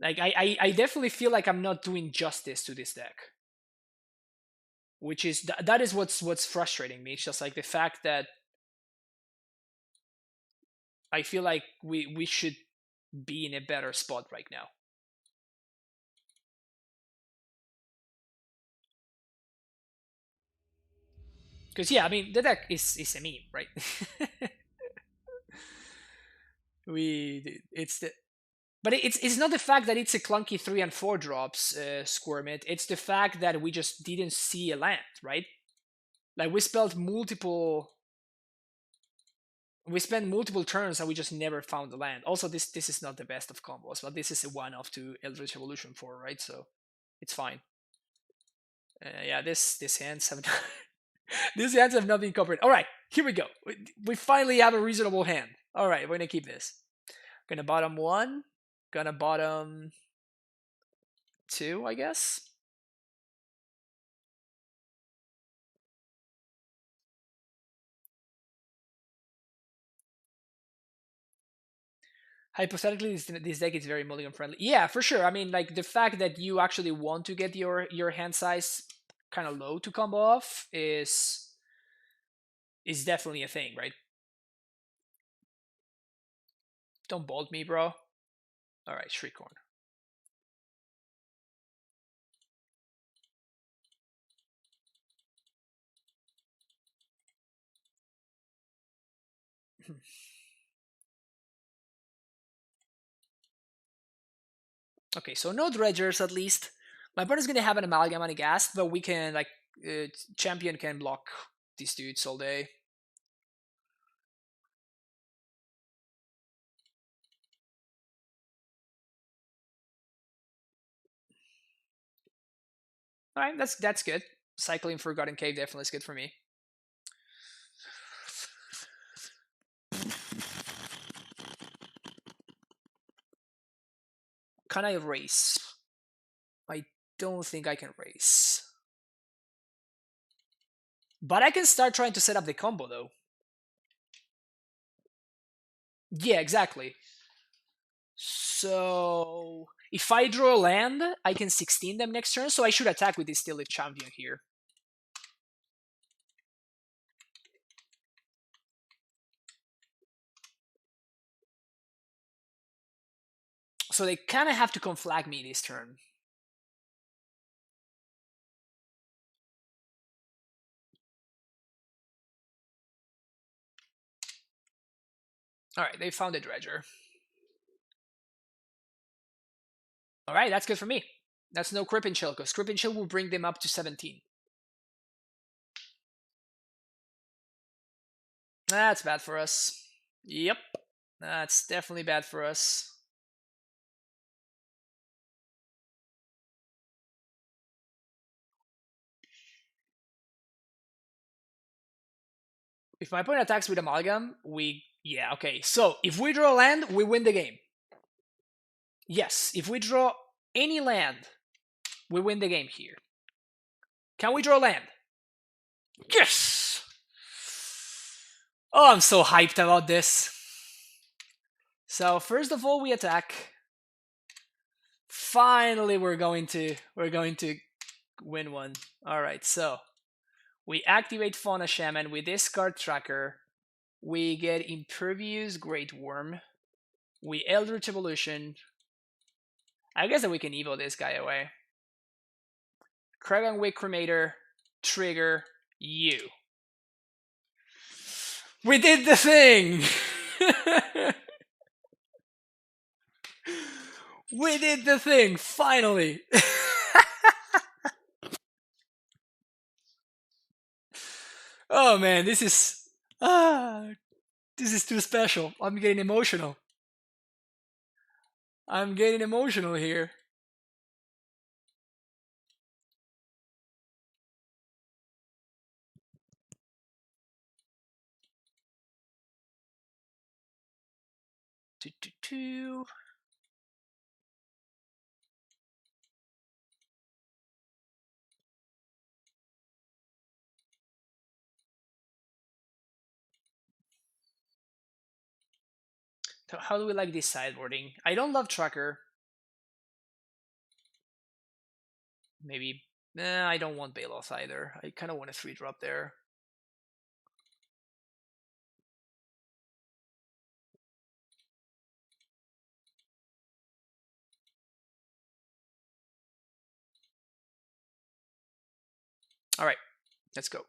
Speaker 1: like I definitely feel like I'm not doing justice to this deck, which is that is what's frustrating me. It's just like the fact that I feel like we should be in a better spot right now. Because yeah, I mean the deck is a meme, right? It's the but it's not the fact that it's a clunky 3 and 4 drops, Squirmit. It's the fact that we just didn't see a land, right? Like we spent multiple turns and we just never found the land. Also, this is not the best of combos, but this is a one-off to Eldritch Evolution 4, right? So it's fine. Yeah, this hands have these hands have not been covered. All right, here we go. We finally have a reasonable hand. All right, we're gonna keep this. Gonna bottom 1. Gonna bottom 2, I guess. Hypothetically, this deck is very mulligan friendly. Yeah, for sure. I mean, like the fact that you actually want to get your hand size kind of low to combo off is definitely a thing, right? Don't bolt me, bro. All right, Shriekhorn. Okay, so no dredgers at least. My opponent's gonna have an amalgam and a ghast, but we can like champion can block these dudes all day. All right, that's good. Cycling Forgotten Cave definitely is good for me. Can I race? I don't think I can race. But I can start trying to set up the combo though. Yeah, exactly. So if I draw a land, I can 16 them next turn, so I should attack with this Tilted Champion here. So they kind of have to conflag me this turn. Alright, they found a Dredger. Alright, that's good for me. That's no Crip and Chill, because Crip and Chill will bring them up to 17. That's bad for us. Yep. That's definitely bad for us. If my opponent attacks with Amalgam, yeah, okay. So, if we draw land, we win the game. Yes, if we draw any land, we win the game here. Can we draw land? Yes! Oh, I'm so hyped about this. So, first of all, we attack. Finally, we're going to win one. All right, so we activate Fauna Shaman, we discard Tracker, we get Impervious Great Worm, we Eldritch Evolution. I guess that we can evo this guy away. Kragan Wick Cremator, trigger, you. We did the thing! We did the thing, finally! Oh man, this is too special. I'm getting emotional. I'm getting emotional here. Two. So how do we like this sideboarding? I don't love Tracker. Maybe. I don't want Baloth either. I kind of want a 3-drop there. All right, let's go.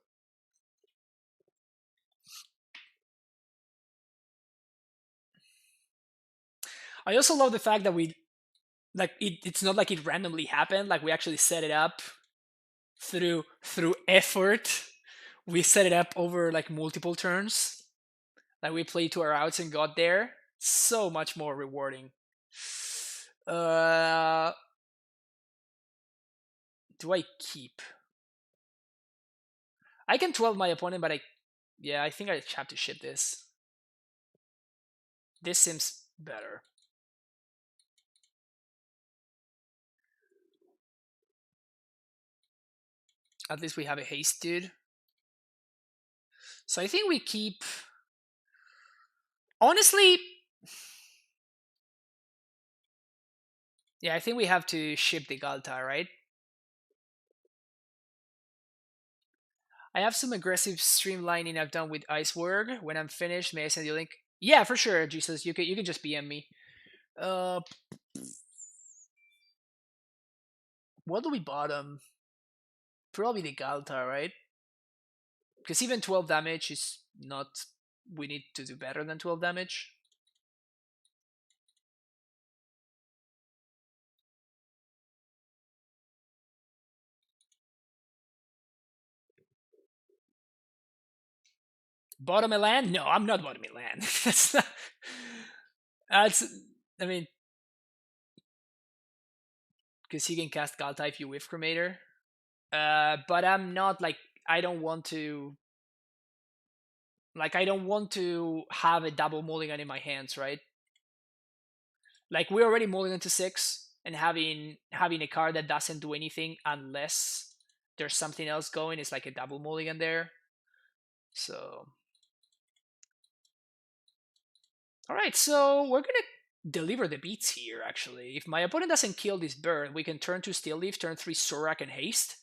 Speaker 1: I also love the fact that it's not like it randomly happened. Like we actually set it up through effort. We set it up over like multiple turns. Like we played to our outs and got there. So much more rewarding. Do I keep? I can 12 my opponent, but I think I have to ship this. This seems better. At least we have a haste, dude. So I think we keep. Honestly, Yeah, I think we have to ship the Galta, right? I have some aggressive streamlining I've done with Iceworg. When I'm finished, may I send you a link? Yeah, for sure, Jesus. You can just PM me. Uh, what do we bottom? Probably the Galta, right? Because even 12 damage is not. We need to do better than 12 damage. Bottom a land? No, I'm not bottoming land. That's not. That's. I mean, because he can cast Galta if you whiff Cremator. But I'm not like I don't want to. Like I don't want to have a double mulligan in my hands, right? Like we're already mulligan to 6, and having a card that doesn't do anything unless there's something else going is like a double mulligan there. So, all right, so we're gonna deliver the beats here. Actually, if my opponent doesn't kill this bird, we can turn 2 Steel Leaf, turn 3 Sorak, and haste.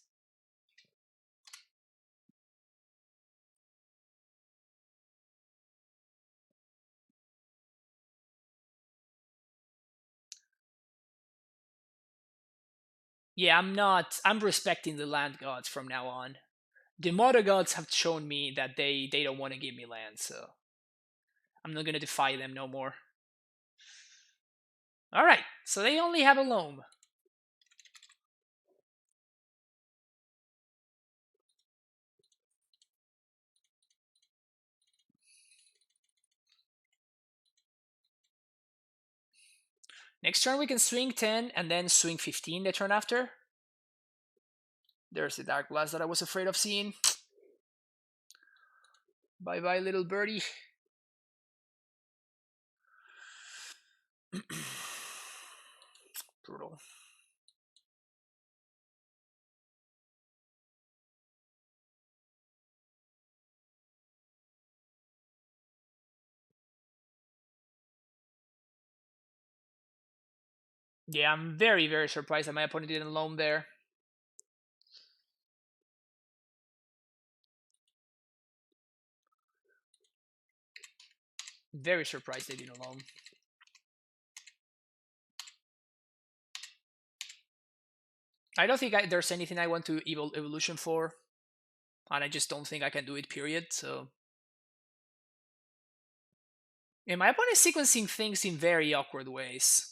Speaker 1: Yeah, I'm not. I'm respecting the land gods from now on. The mother gods have shown me that they don't want to give me land, so I'm not gonna defy them no more. All right, so they only have a loam. Next turn we can swing 10 and then swing 15 the turn after. There's the Dark Blast that I was afraid of seeing. Bye bye, little birdie. Brutal. Yeah, I'm very, very surprised that my opponent didn't loam there. Very surprised they didn't loam. I don't think there's anything I want to evolution for, and I just don't think I can do it, period, so... Yeah, my opponent is sequencing things in very awkward ways.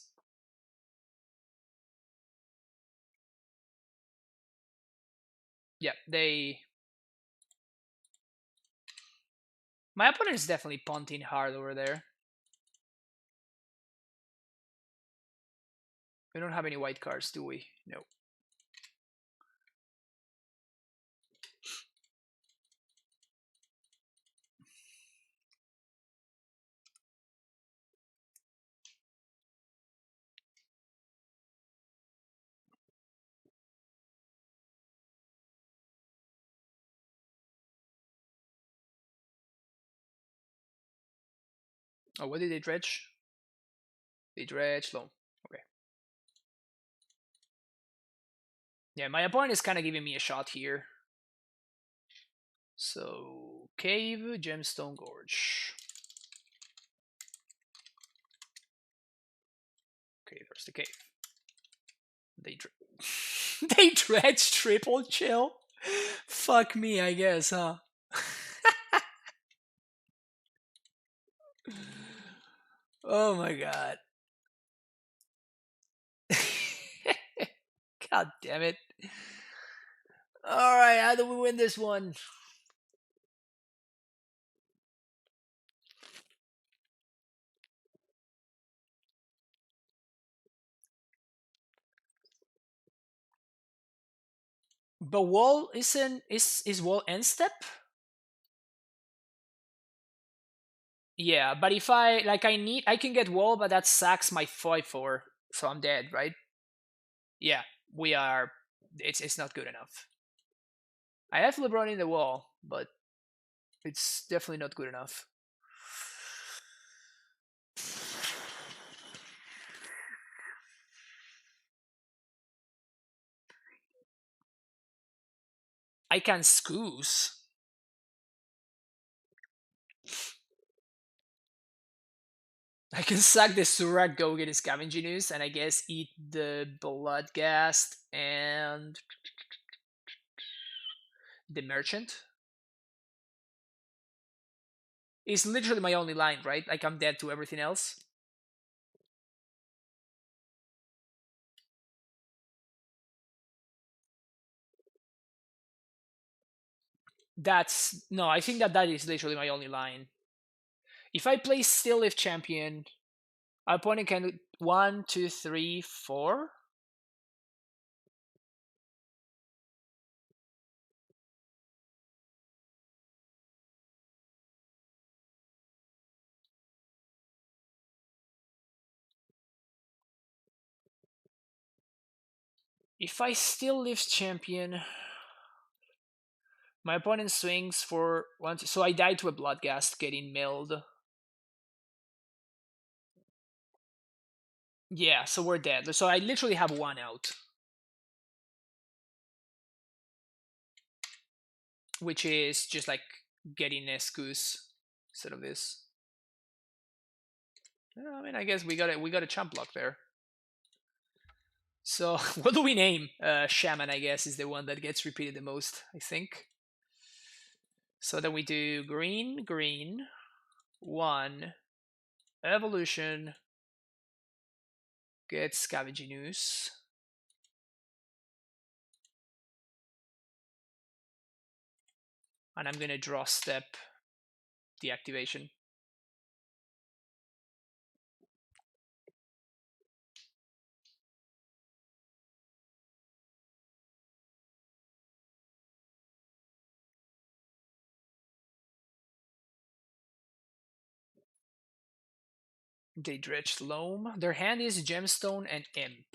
Speaker 1: Yeah, they... My opponent is definitely punting hard over there. We don't have any white cards, do we? No. Oh, what did they dredge? They dredge loam. Okay. Yeah, my opponent is kind of giving me a shot here. So, Cave, Gemstone Gorge. Okay, there's the cave. They they dredge triple chill? Fuck me, I guess, huh? Oh my god. God damn it. Alright, how do we win this one? But wall isn't is wall end step? Yeah, but if I I can get wall, but that sacks my 5/4, so I'm dead, right? Yeah, we are. It's not good enough. I have LeBron in the wall, but it's definitely not good enough. I can scoose. I can sack the Surak, go get his Scavenging Ooze, and I guess eat the Bloodghast and the Merchant. It's literally my only line, right? Like I'm dead to everything else. That's no, I think that is literally my only line. If I play Still Live Champion, our opponent can 1, 2, 3, 4. If I Still Live Champion, my opponent swings for 1, 2, so I die to a Bloodghast getting milled. Yeah, so we're dead. So I literally have 1 out. Which is just like getting a Goose instead of this. Yeah, I mean, I guess we got a chump block there. So what do we name? Shaman, I guess, is the one that gets repeated the most, I think. So then we do green, green, 1, evolution, get Scavenging Ooze. And I'm gonna draw step the activation. They Dredge Loam. Their hand is Gemstone and Imp.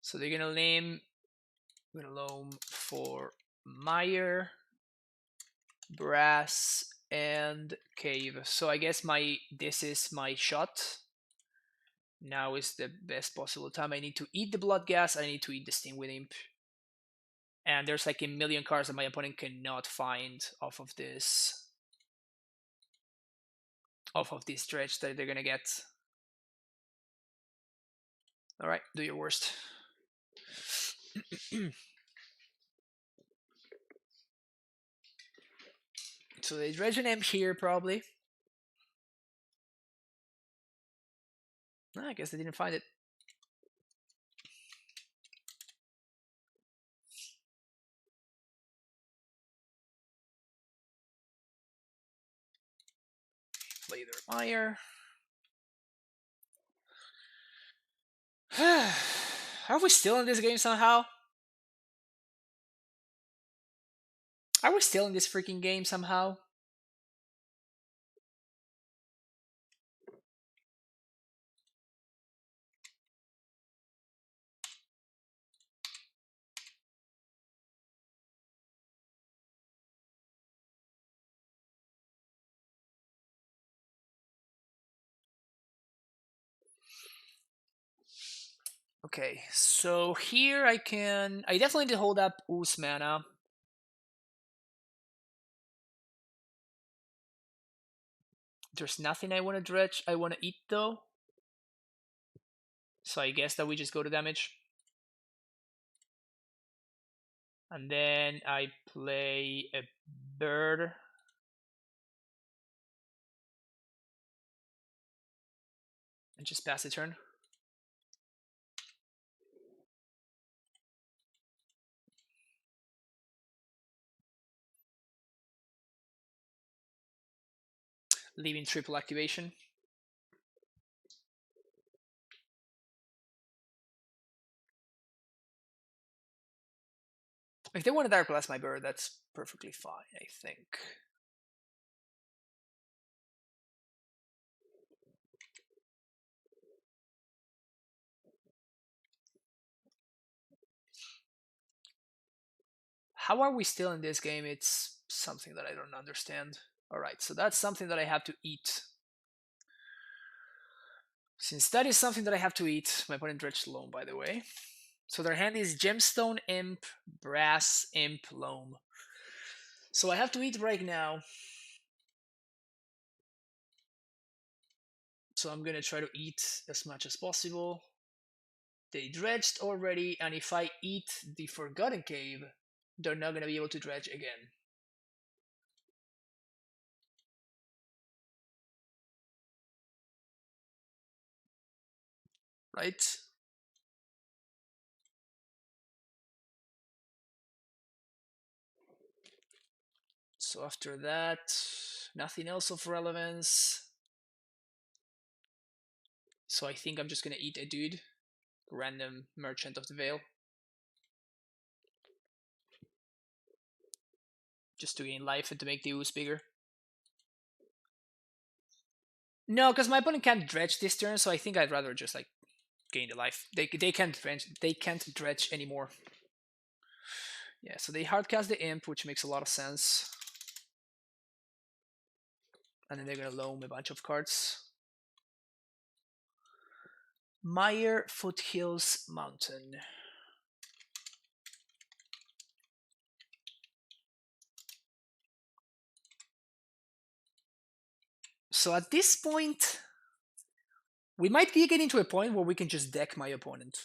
Speaker 1: So they're gonna name, Loam for Mire, Brass, and Cave. So I guess this is my shot. Now is the best possible time. I need to eat the Bloodghast. I need to eat the Stingwing Imp. And there's like a million cards that my opponent cannot find off of this Dredge that they're gonna get. All right, do your worst. So they Dredge an Imp here probably. I guess they didn't find it. Play their Mire. Are we still in this game somehow? Are we still in this freaking game somehow? Okay, so here I definitely need to hold up Ooze mana. There's nothing I want to dredge, I want to eat though. So I guess that we just go to damage. And then I play a bird. And just pass the turn. Leaving triple activation. If they want to Dark Blast my bird, that's perfectly fine, I think. how are we still in this game? It's something that I don't understand. Alright, so that's something that I have to eat. Since that is something that I have to eat, my opponent Dredge Loam, by the way. So their hand is Gemstone, Imp, Brass, Imp, Loam. So I have to eat right now. So I'm gonna try to eat as much as possible. They dredged already, and if I eat the Forgotten Cave, they're not gonna be able to dredge again. Right? So after that, nothing else of relevance. So I think I'm just gonna eat a dude. Random Merchant of the Veil. Just to gain life and to make the ooze bigger. No, because my opponent can't dredge this turn, so I think I'd rather just like gain the life. They can't dredge anymore. Yeah, so they hardcast the Imp, which makes a lot of sense. And then they're gonna loam a bunch of cards. Meyer Foothills Mountain. So at this point, we might be getting to a point where we can just deck my opponent.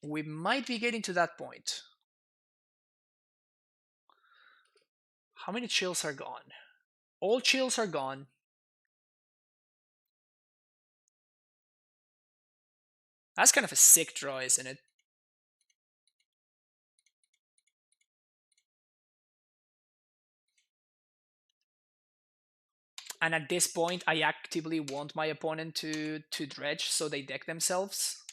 Speaker 1: We might be getting to that point. How many chills are gone? All chills are gone. That's kind of a sick draw, isn't it? And at this point, I actively want my opponent to dredge, so they deck themselves.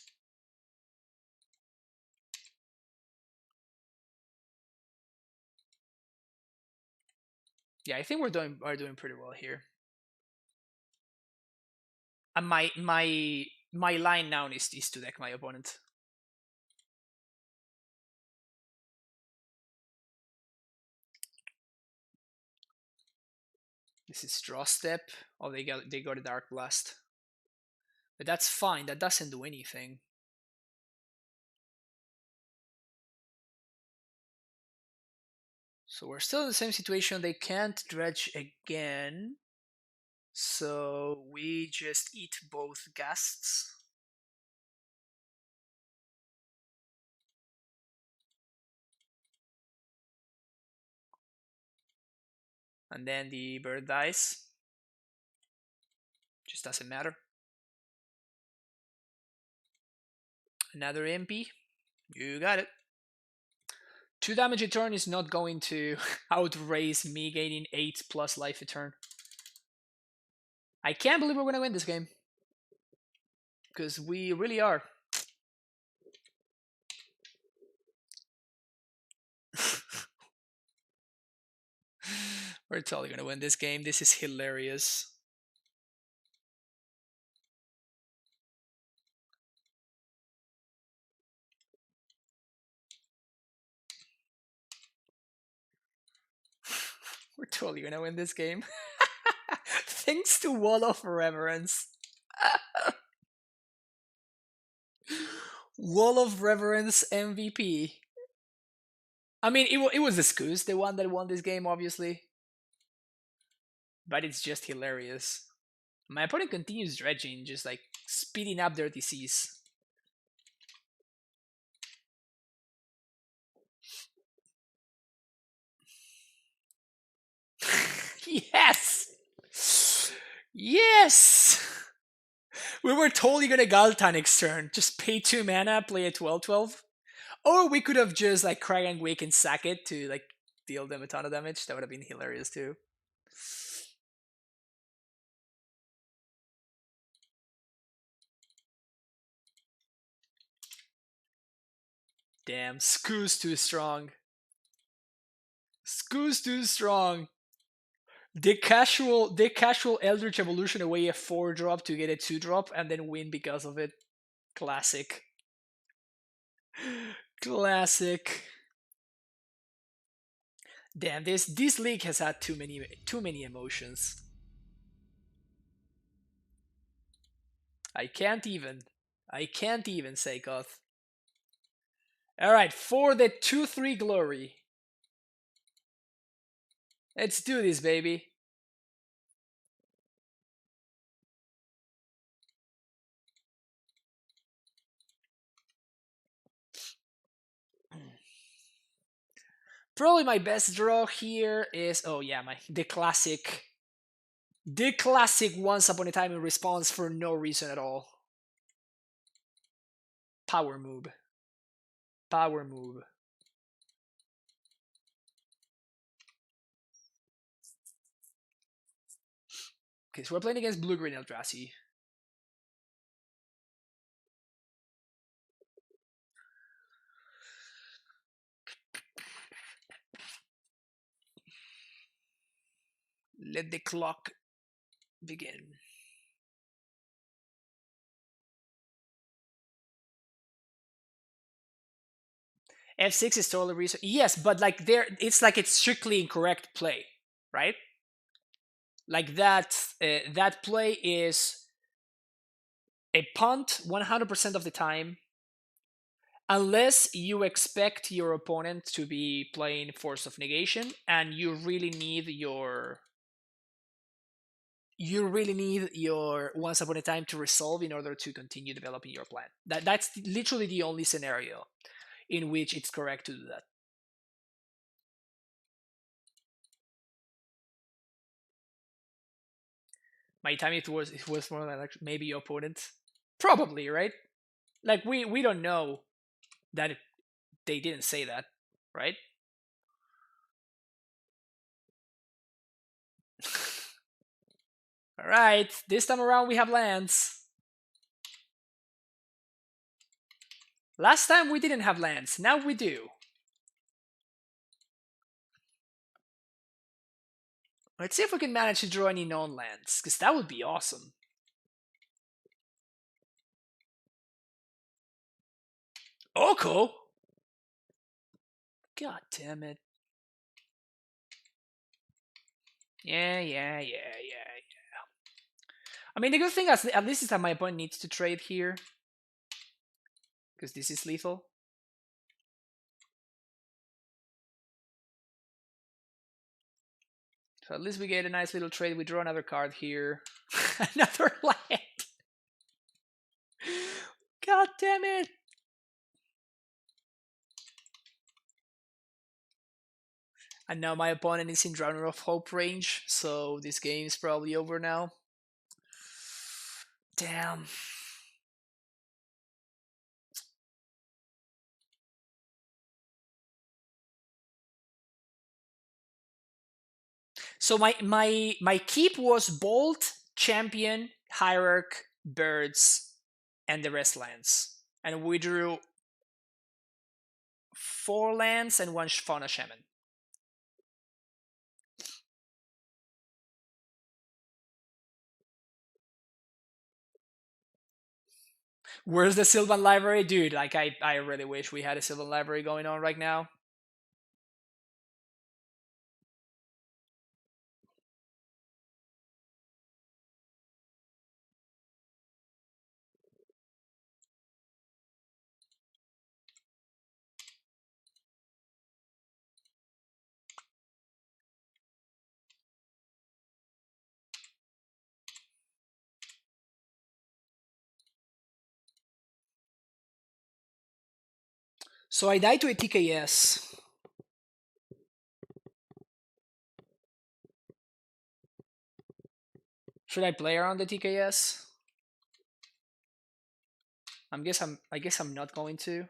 Speaker 1: Yeah, I think we're doing pretty well here. And my line now is to deck my opponent. This is draw step. Oh, they got a Dark Blast. But that's fine. That doesn't do anything. So we're still in the same situation. They can't dredge again. So we just eat both ghasts. And then the bird dies. Just doesn't matter. Another MP. You got it. 2 damage a turn is not going to outraise me gaining 8 plus life a turn. I can't believe we're going to win this game. Because we really are. We're totally going to win this game. This is hilarious. We're totally going to win this game. Thanks to Wall of Reverence. Wall of Reverence MVP. I mean, it was the Scoos, the one that won this game, obviously. But it's just hilarious. My opponent continues dredging, just like speeding up their DCs. Yes! Yes! We were totally gonna Galta next turn. Just pay 2 mana, play a 12/12. Or we could have just like Kragg Wake and sack it to like deal them a ton of damage. That would have been hilarious too. Damn, Scoo's too strong. Scoo's too strong. The casual Eldritch Evolution away a 4-drop to get a 2-drop and then win because of it. Classic. Classic. Damn, this league has had too many emotions. I can't even. I can't even say Goth. Alright, for the 2-3 glory. Let's do this, baby. Probably my best draw here is, oh yeah, the classic once upon a time in response for no reason at all. Power move. Power move. Okay, so we're playing against blue-green Eldrazi. Let the clock begin. F6 is totally research. Yes, but like it's like it's strictly incorrect play, right? Like that play is a punt 100% of the time, unless you expect your opponent to be playing Force of Negation, and you really need your Once Upon a Time to resolve in order to continue developing your plan. That's literally the only scenario in which it's correct to do that. My time it was more like maybe your opponent, probably, right? Like we don't know that they didn't say that, right? All right, this time around we have lands. Last time we didn't have lands, now we do. Let's see if we can manage to draw any known lands, because that would be awesome. Oko? God damn it. Yeah. I mean, the good thing at least is that my opponent needs to trade here, because this is lethal. So at least we get a nice little trade. We draw another card here. Another land. God damn it. And now my opponent is in Drowner of Hope range, so this game is probably over now. Damn. So my keep was Bolt, Champion, Hierarch, Birds, and the rest lands. And we drew 4 lands and 1 Fauna Shaman. Where's the Sylvan Library? Dude, like I really wish we had a Sylvan Library going on right now. So I died to a TKS. Should I play around the TKS? I guess I'm not going to.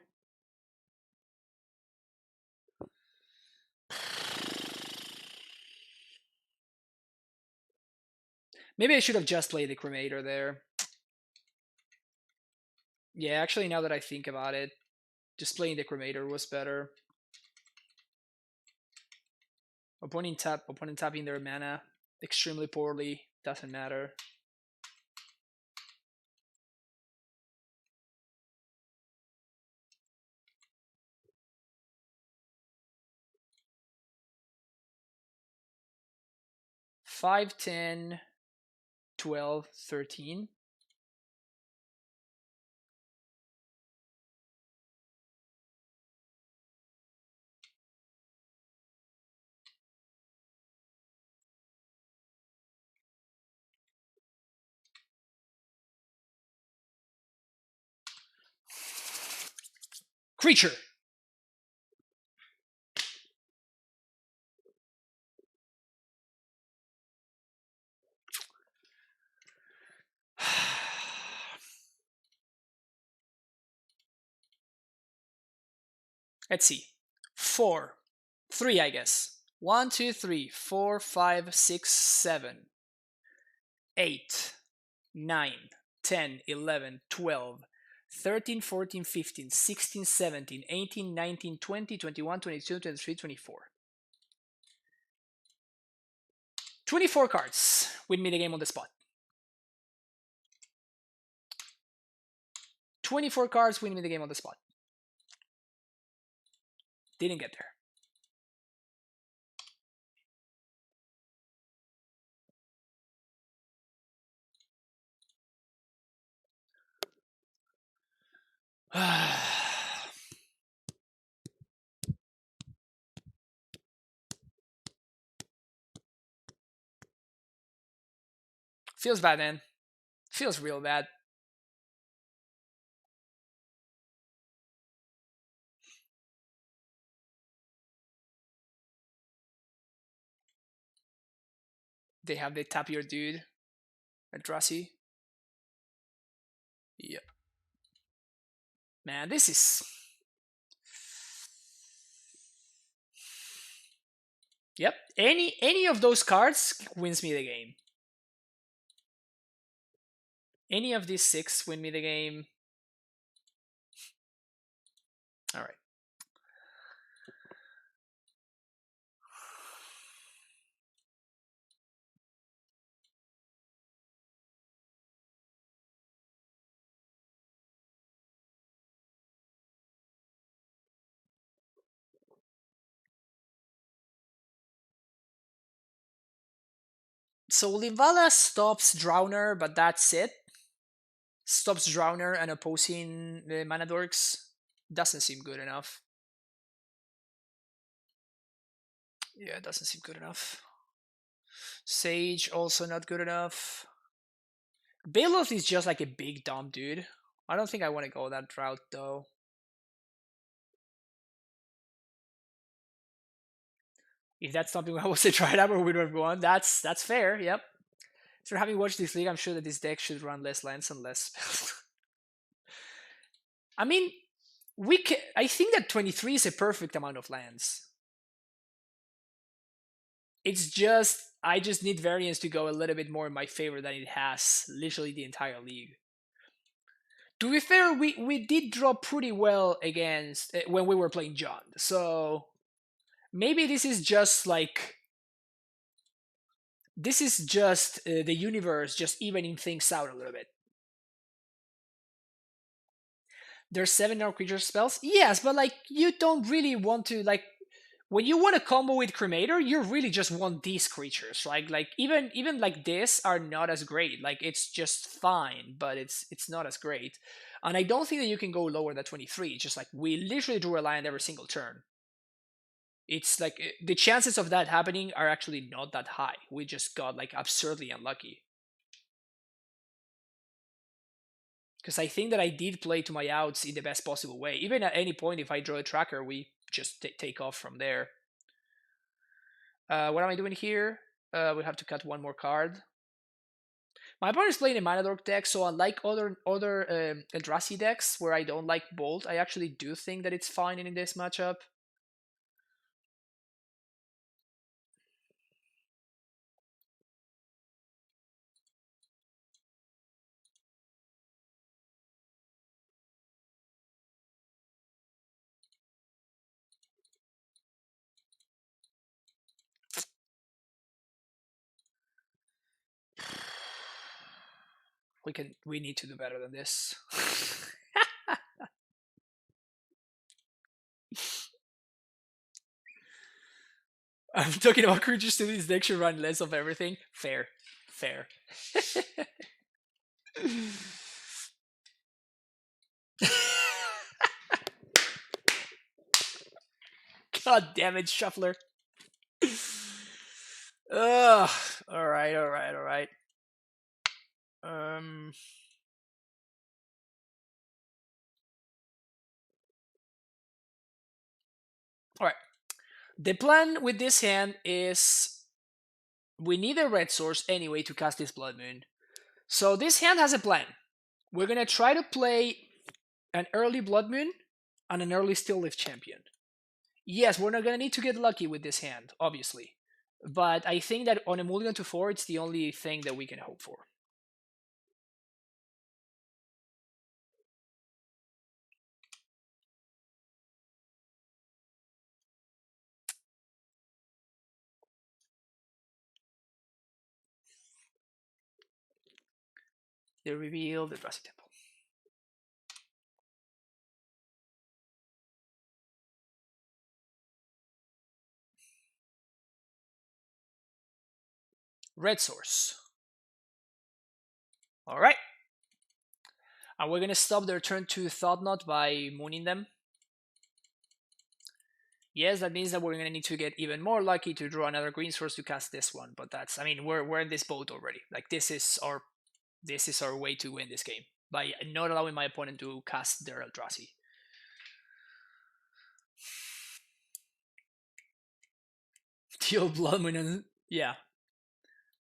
Speaker 1: Maybe I should have just played the Cremator there. Yeah, actually, now that I think about it, just playing the Cremator was better. Opponent tapping their mana extremely poorly, doesn't matter. 5, 10, 12, 13. Creature. Let's see. 4. 3, I guess. 1, 2, 3, 4, 5, 6, 7, 8, 9, 10, 11, 12, 13, 14, 15, 16, 17, 18, 19, 20, 21, 22, 23, 24. 24 cards. Win me the game on the spot. 24 cards, win me the game on the spot. Didn't get there. Feels bad, man. Feels real bad. They have the tap your dude. Eldrazi. Yep. Man, this is... Yep. Any of those cards wins me the game. Any of these 6 win me the game. All right. So Livala stops Drowner, but that's it. Stops Drowner and opposing the Mana Dorks. Doesn't seem good enough. Yeah, it doesn't seem good enough. Sage, also not good enough. Baloth is just like a big dumb dude. I don't think I want to go that route though. If that's something I was to try it out or we would have won, that's fair, yep. So having watched this league, I'm sure that this deck should run less lands and less spells. I mean, I think that 23 is a perfect amount of lands. It's just, I just need variance to go a little bit more in my favor than it has literally the entire league. To be fair, we did draw pretty well against when we were playing John, so maybe this is just like the universe just evening things out a little bit. There's 7 now creature spells, yes, but like you don't really want to like when you want to combo with Cremator, you really just want these creatures, right? Like even like this are not as great. Like it's just fine, but it's not as great. And I don't think that you can go lower than 23. It's just like we literally drew a land every single turn. It's like the chances of that happening are actually not that high. We just got like absurdly unlucky. Because I think that I did play to my outs in the best possible way. Even at any point, if I draw a tracker, we just take off from there. What am I doing here? We have to cut one more card. My opponent is playing a Mana Dork deck, so unlike other Eldrazi decks where I don't like Bolt, I actually do think that it's fine in this matchup. We need to do better than this. I'm talking about creatures to this deck should run less of everything. Fair. Fair. God damn it, Shuffler. Ugh. Alright, alright, alright. Um. Alright. The plan with this hand is we need a red source anyway to cast this Blood Moon. So this hand has a plan. We're gonna try to play an early Blood Moon and an early Still Lift Champion. Yes, we're not gonna need to get lucky with this hand, obviously. But I think that on a mulligan to 4, it's the only thing that we can hope for. They reveal the Eldrazi Temple. Red source. Alright. And we're gonna stop their turn to Thought Knot by mooning them. Yes, that means that we're gonna need to get even more lucky to draw another green source to cast this one. But that's, I mean, we're in this boat already. Like this is our way to win this game by not allowing my opponent to cast their Eldrazi. Teal, Blood Moon, and yeah,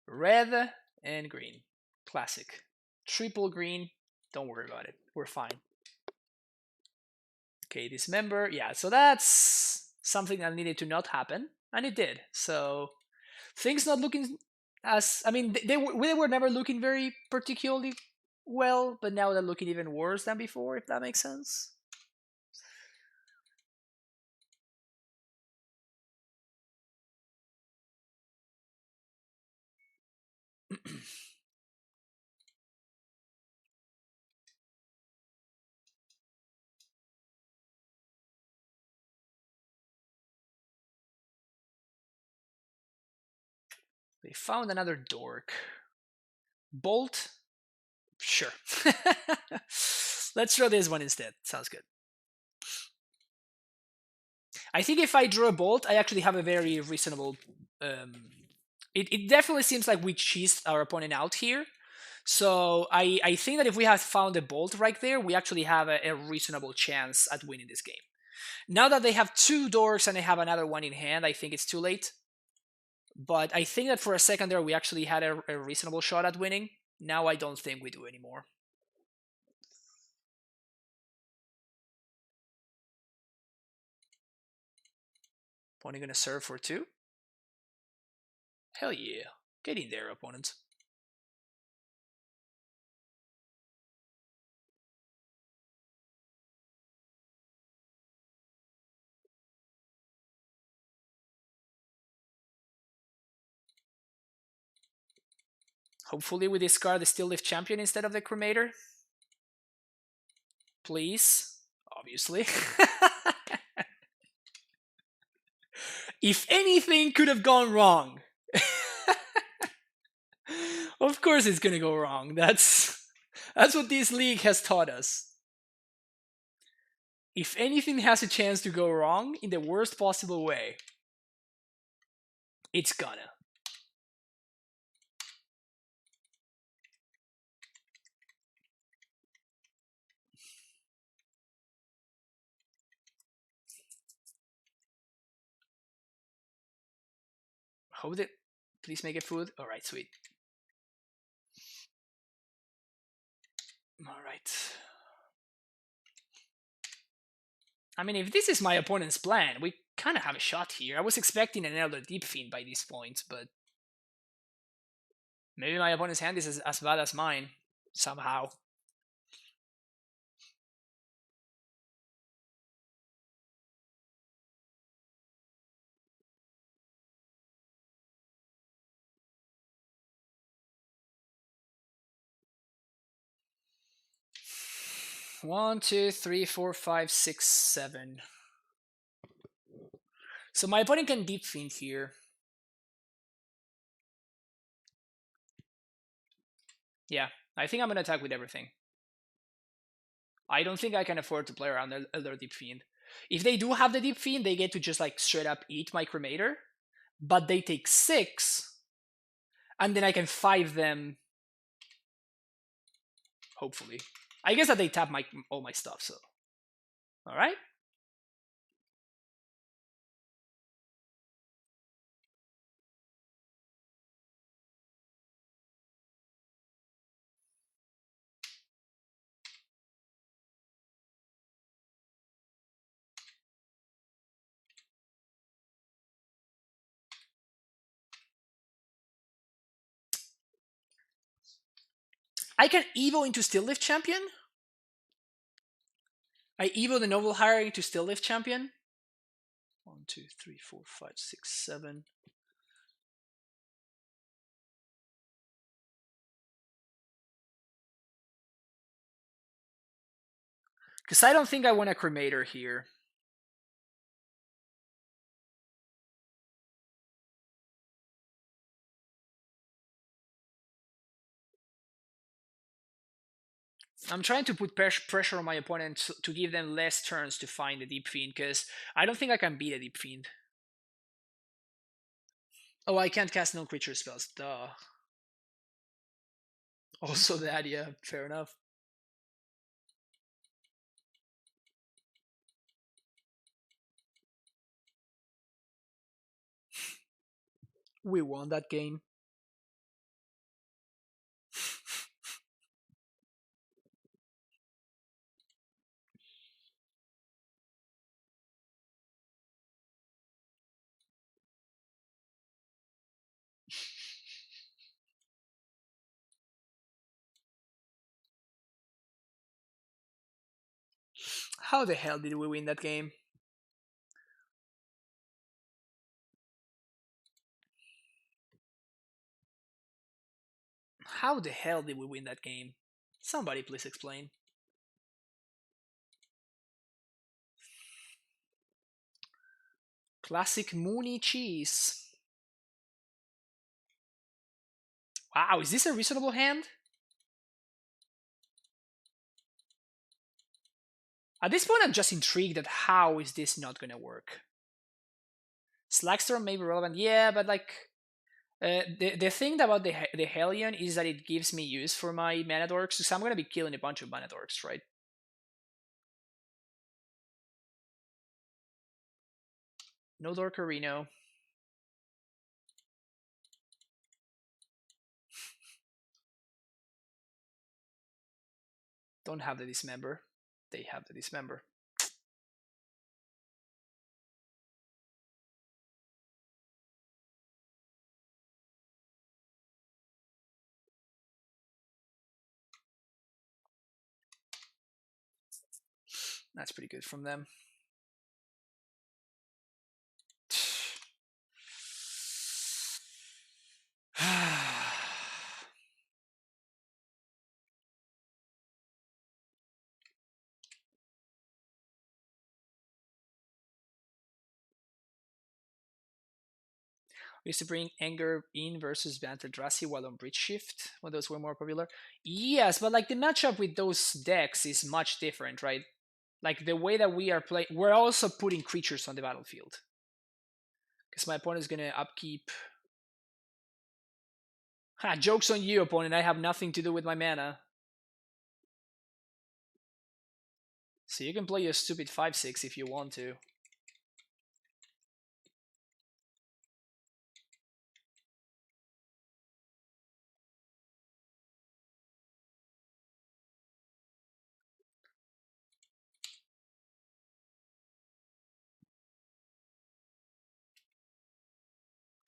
Speaker 1: red and green, classic. Triple green. Don't worry about it. We're fine. Okay, Dismember. Yeah, so that's something that needed to not happen, and it did. So things not looking as, I mean, they were never looking very particularly well, but now they're looking even worse than before, if that makes sense. They found another dork. Bolt? Sure. Let's draw this one instead. Sounds good. I think if I draw a bolt, I actually have a very reasonable. It definitely seems like we cheesed our opponent out here. So I think that if we have found a bolt right there, we actually have a reasonable chance at winning this game. Now that they have 2 dorks and they have another one in hand, I think it's too late. But I think that for a second there, we actually had a reasonable shot at winning. Now I don't think we do anymore. Opponent gonna serve for 2? Hell yeah. Get in there, opponent. Hopefully we discard the Still Lift Champion instead of the Cremator. Please. Obviously. If anything could have gone wrong. Of course it's gonna go wrong. That's what this league has taught us. If anything has a chance to go wrong in the worst possible way, it's gonna. Hold it. Please make it food. Alright, sweet. Alright. I mean, if this is my opponent's plan, we kind of have a shot here. I was expecting an Elder Deep Fiend by this point, but maybe my opponent's hand is as bad as mine, somehow. One, two, three, four, five, six, seven. So my opponent can Deep Fiend here. Yeah, I think I'm gonna attack with everything. I don't think I can afford to play around Elder Deep Fiend. If they do have the Deep Fiend, they get to just like straight up eat my Cremator, but they take 6, and then I can 5 them. Hopefully, I guess that they tap all my stuff. So, all right. I can Evo into Still Lift Champion. I Evo the Noble Hire into Still Lift Champion. 1, 2, 3, 4, 5, 6, 7. Because I don't think I want a Cremator here. I'm trying to put pressure on my opponent to give them less turns to find the Deep Fiend, because I don't think I can beat a Deep Fiend. Oh, I can't cast no creature spells. Duh. Also that, yeah, fair enough. We won that game. How the hell did we win that game? How the hell did we win that game? Somebody please explain. Classic Mooney cheese. Wow, is this a reasonable hand? At this point, I'm just intrigued at how is this not gonna work. Slackstorm may be relevant, yeah, but like the thing about the Hellion is that it gives me use for my mana dorks, so I'm gonna be killing a bunch of mana dorks, right? No Dorkarino. Don't have the Dismember. They have the Dismember. That's pretty good from them. We used to bring Anger in versus ban Eldrazi while on Bridge Shift when those were more popular. Yes, but like the matchup with those decks is much different, right? Like the way that we are playing, we're also putting creatures on the battlefield. Because my opponent is gonna upkeep. Ha! Joke's on you, opponent. I have nothing to do with my mana. So you can play your stupid 5/6 if you want to.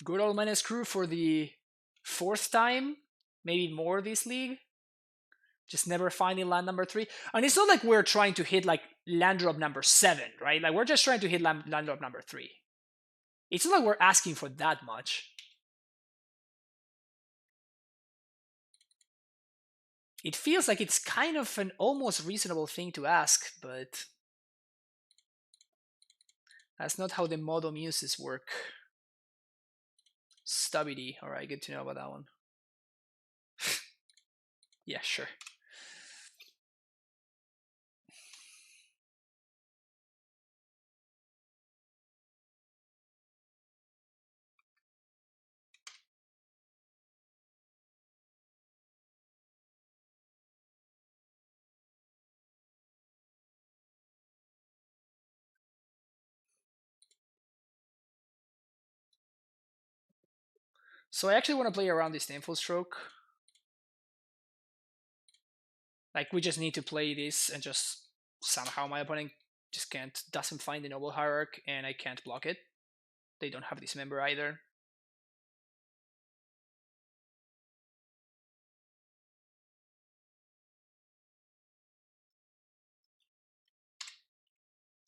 Speaker 1: Good old Menace Crew for the 4th time, maybe more this league. Just never finding land number 3. And it's not like we're trying to hit like land drop number 7, right? Like we're just trying to hit land drop number 3. It's not like we're asking for that much. It feels like it's kind of an almost reasonable thing to ask, but That's not how the model muses work. Stubby. All right, good to know about that one. Yeah, sure. So I actually want to play around this Info Stroke. Like, we just need to play this and just somehow my opponent just doesn't find the Noble Hierarch and I can't block it. They don't have Dismember either.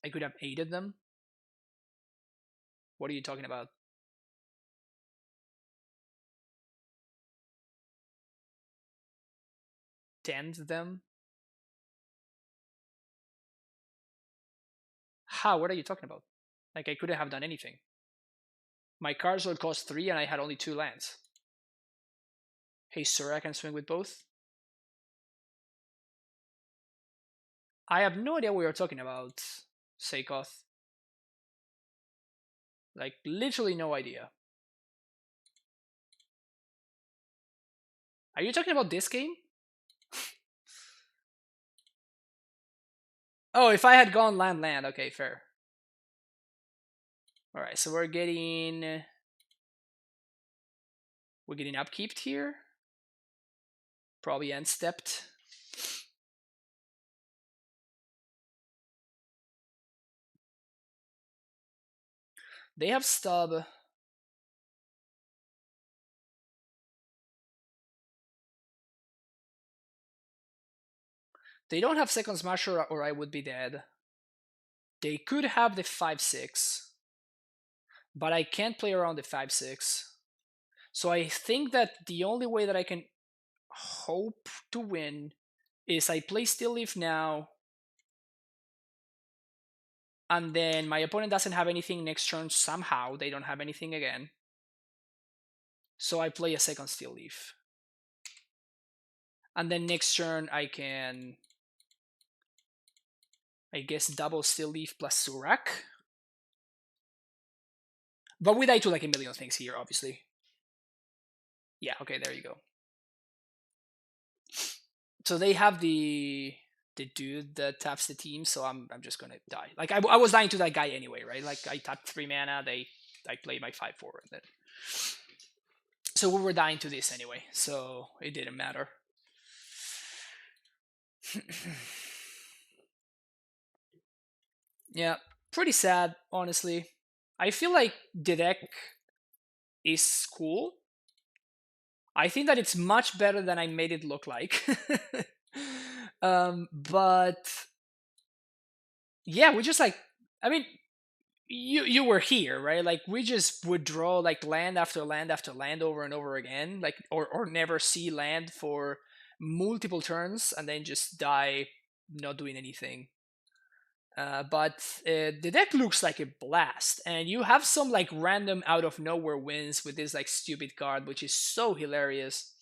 Speaker 1: I could have aided them. What are you talking about? Tend them? How? What are you talking about? Like, I couldn't have done anything. My cards would cost 3 and I had only 2 lands. Hey, sir, I can swing with both? I have no idea what you're talking about, Seikoth. Like, literally no idea. Are you talking about this game? Oh, if I had gone land, okay, fair. Alright, so we're getting upkeeped here. Probably end stepped. They have stub. They don't have second smasher or I would be dead. They could have the 5/6. But I can't play around the 5/6. So I think that the only way that I can hope to win is I play Still Leaf now, and then my opponent doesn't have anything next turn somehow. They don't have anything again. So I play a second Still Leaf. And then next turn I can, I guess, double Still Leaf plus Surak. But we die to like a million things here, obviously. Yeah, okay, there you go. So they have the dude that taps the team, so I'm just gonna die. Like, I was dying to that guy anyway, right? Like, I tapped 3 mana, I played my 5/4, and then so we were dying to this anyway, so it didn't matter. Yeah, pretty sad, honestly. I feel like the deck is cool. I think that it's much better than I made it look like. But yeah, we just like, I mean, you were here, right? Like, we just would draw like land after land after land over and over again, like, or never see land for multiple turns and then just die not doing anything. But the deck looks like a blast, and you have some like random out of nowhere wins with this like stupid card, which is so hilarious.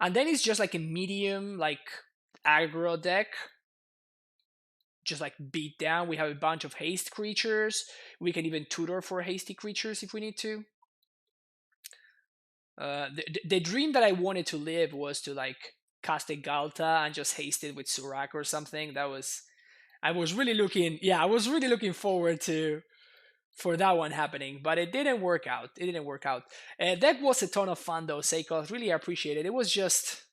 Speaker 1: And then it's just like a medium like aggro deck, just like beat down. We have a bunch of haste creatures. We can even tutor for hasty creatures if we need to. The dream that I wanted to live was to like cast a Galta and just haste it with Surak or something. I was really looking forward to for that one happening, but it didn't work out. That was a ton of fun though, Seikoth. Really appreciate it. It was just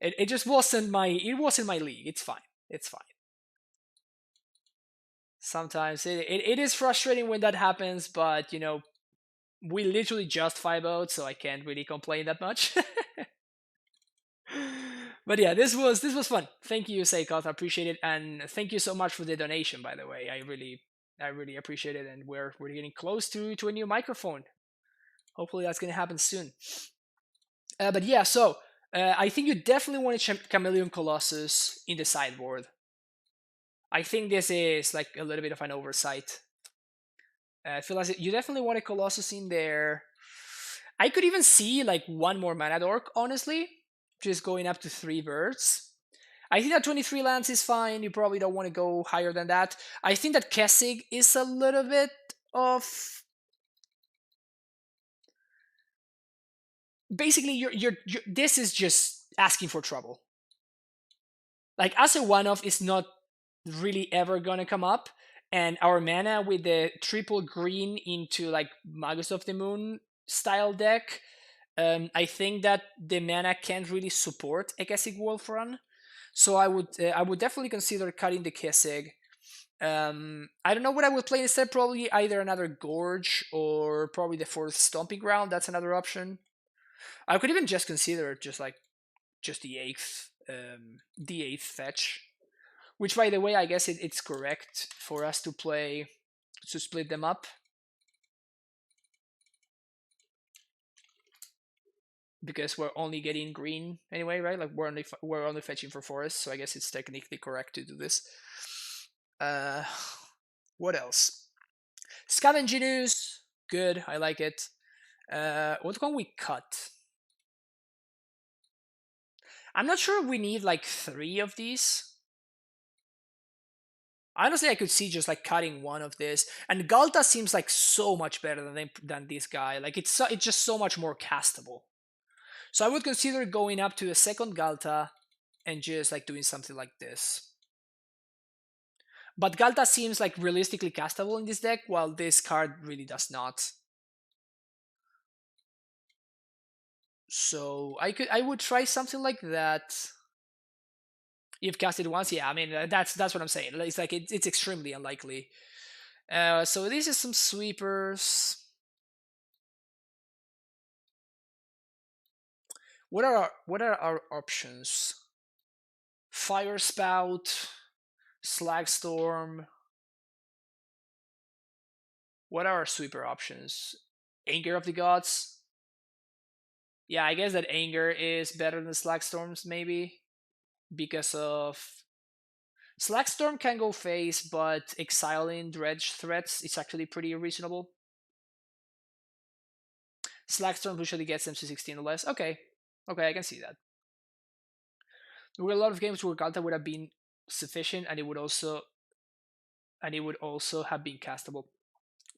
Speaker 1: it just wasn't my league. It's fine. Sometimes it is frustrating when that happens, but we literally just 5-0'd, so I can't really complain that much. But yeah, this was fun. Thank you, Seikoth. I appreciate it, and thank you so much for the donation. By the way, I really appreciate it, and we're getting close to a new microphone. Hopefully, that's gonna happen soon. But yeah, so I think you definitely want to Chameleon Colossus in the sideboard. I think this is like a little bit of an oversight. I feel like you definitely want a Colossus in there. I could even see like one more mana dork, honestly, just going up to 3 birds. I think that 23 lands is fine. You probably don't want to go higher than that. I think that Kessig is a little bit of. Basically, you're this is just asking for trouble. Like as a one-off, it's not really ever gonna come up. And our mana with the triple green into like Magus of the Moon style deck, I think that the mana can't really support a Kessig Wolf run. So I would definitely consider cutting the Kessig. I don't know what I would play instead. Probably either another Gorge or probably the fourth Stomping Ground. That's another option. I could even just consider just the eighth fetch. Which, by the way, I guess it's correct for us to play to split them up because we're only getting green anyway, right? Like we're only fetching for forest, so I guess it's technically correct to do this. Uh, what else? Scavenging Ooze, good. I like it. What can we cut? I'm not sure we need like 3 of these. Honestly, I could see just like cutting one of this, and Galta seems like so much better than this guy. Like it's just so much more castable. So I would consider going up to a second Galta and just like doing something like this. But Galta seems like realistically castable in this deck, while this card really does not. So I would try something like that. You've cast it once, yeah. I mean that's what I'm saying. It's like it's extremely unlikely. So this is some sweepers. What are our options? Fire Spout, Slagstorm. What are our sweeper options? Anger of the Gods. Yeah, I guess that Anger is better than Slagstorms, maybe because of Slagstorm can go face, but exiling Dredge threats is actually pretty reasonable. Slagstorm usually gets them to 16 or less. Okay, I can see that. There were a lot of games where Galta would have been sufficient, and it would also have been castable.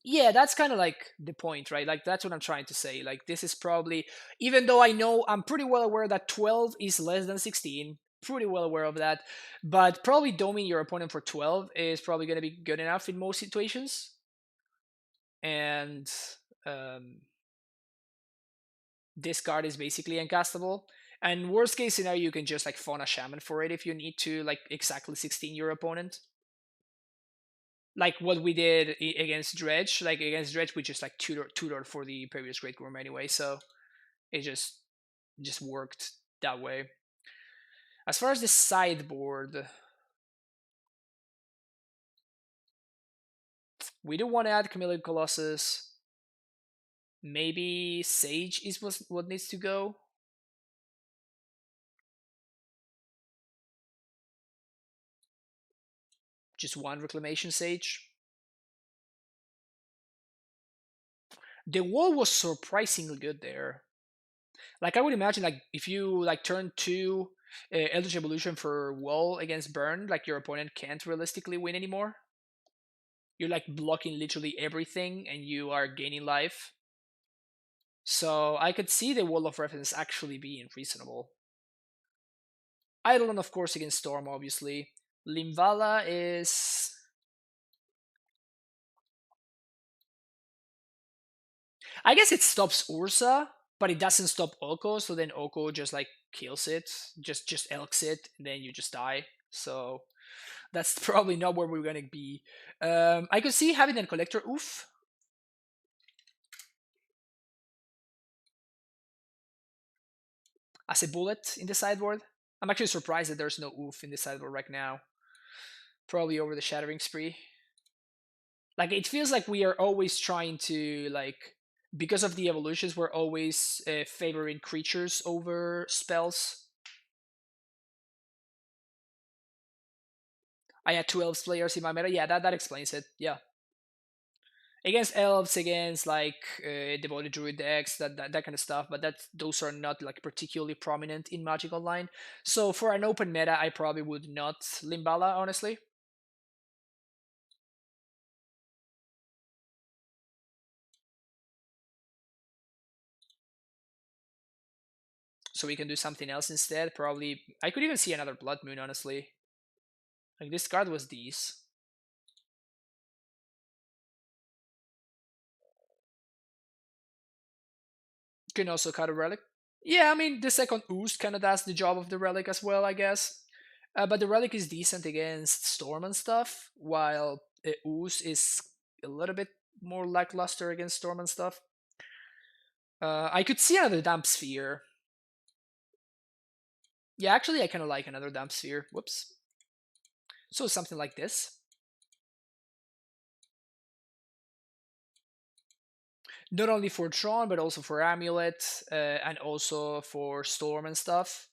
Speaker 1: Yeah, that's kind of like the point, right? Like that's what I'm trying to say. Like this is probably, even though I know I'm pretty well aware that 12 is less than 16, pretty well aware of that, but probably doming your opponent for 12 is probably going to be good enough in most situations. And um, this card is basically uncastable. And worst case scenario, you can just like Fauna Shaman for it if you need to like exactly 16 your opponent. Like what we did against Dredge. Like against Dredge, we just like tutored for the previous Great Worm anyway, so it just worked that way. As far as the sideboard, we do want to add Chameleon Colossus. Maybe Sage is what needs to go. Just one Reclamation Sage. The wall was surprisingly good there. Like I would imagine, like if you like turn 2 Eldritch Evolution for wall against burn, like your opponent can't realistically win anymore. You're like blocking literally everything, and you are gaining life. So I could see the wall of reference actually being reasonable. Eidolon, of course, against Storm, obviously. Limvala is. I guess it stops Ursa, but it doesn't stop Oko, so then Oko just like kills it, just elks it, and then you just die. So that's probably not where we're gonna be. I could see having a collector oof. As a bullet in the sideboard. I'm actually surprised that there's no oof in the sideboard right now. Probably over the Shattering Spree. Like it feels like we are always trying to like, because of the evolutions, we're always favoring creatures over spells. I had 12 players in my meta. Yeah, that explains it. Yeah. against elves, against like devoted druid decks, that kind of stuff. But those are not like particularly prominent in Magic Online. So for an open meta, I probably would not Limbala, honestly. So we can do something else instead. Probably I could even see another Blood Moon, honestly. Like this card was these. Can also cut a relic. Yeah, I mean the second Oost kind of does the job of the relic as well, I guess. But the relic is decent against Storm and stuff, while Ooze is a little bit more lackluster against Storm and stuff. I could see another Damp Sphere. Yeah, actually, I kind of like another Damp Sphere. Whoops. So something like this. Not only for Tron, but also for Amulet, and also for Storm and stuff.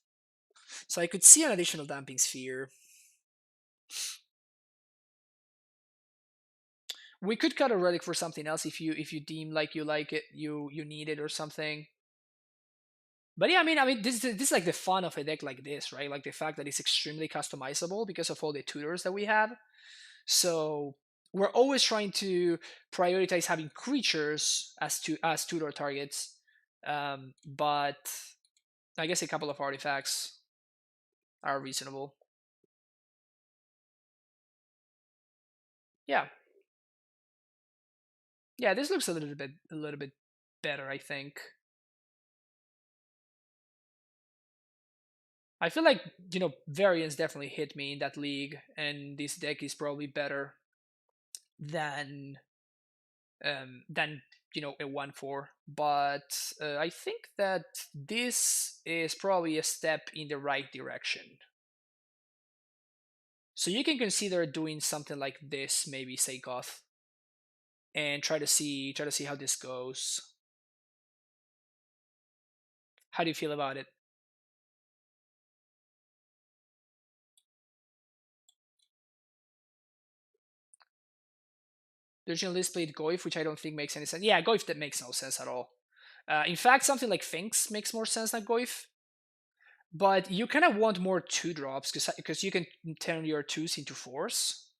Speaker 1: So I could see an additional Damping Sphere. We could cut a relic for something else if you deem like you need it or something. But yeah, I mean, this is like the fun of a deck like this, right? Like the fact that it's extremely customizable because of all the tutors that we have. So we're always trying to prioritize having creatures as tutor targets, but I guess a couple of artifacts are reasonable. Yeah, yeah. This looks a little bit better, I think. I feel like variants definitely hit me in that league, and this deck is probably better than than a 1/4. But I think that this is probably a step in the right direction. So you can consider doing something like this, maybe say Goth, and try to see how this goes. How do you feel about it? The original list played Goif, which I don't think makes any sense. Yeah, Goif that makes no sense at all. In fact, something like Finks makes more sense than Goif. But you kind of want more 2 drops because you can turn your 2s into 4s.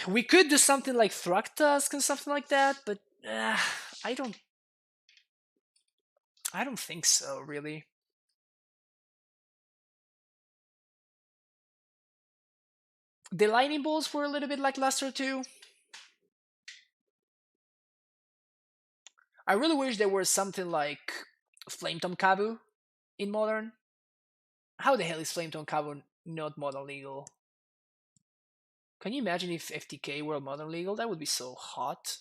Speaker 1: We could do something like Thruktusk and something like that, but I don't. I don't think so, really. The lightning bolts were a little bit lackluster too. I really wish there was something like Flametongue Kabu in Modern. How the hell is Flametongue Kabu not Modern legal? Can you imagine if FTK were Modern legal? That would be so hot.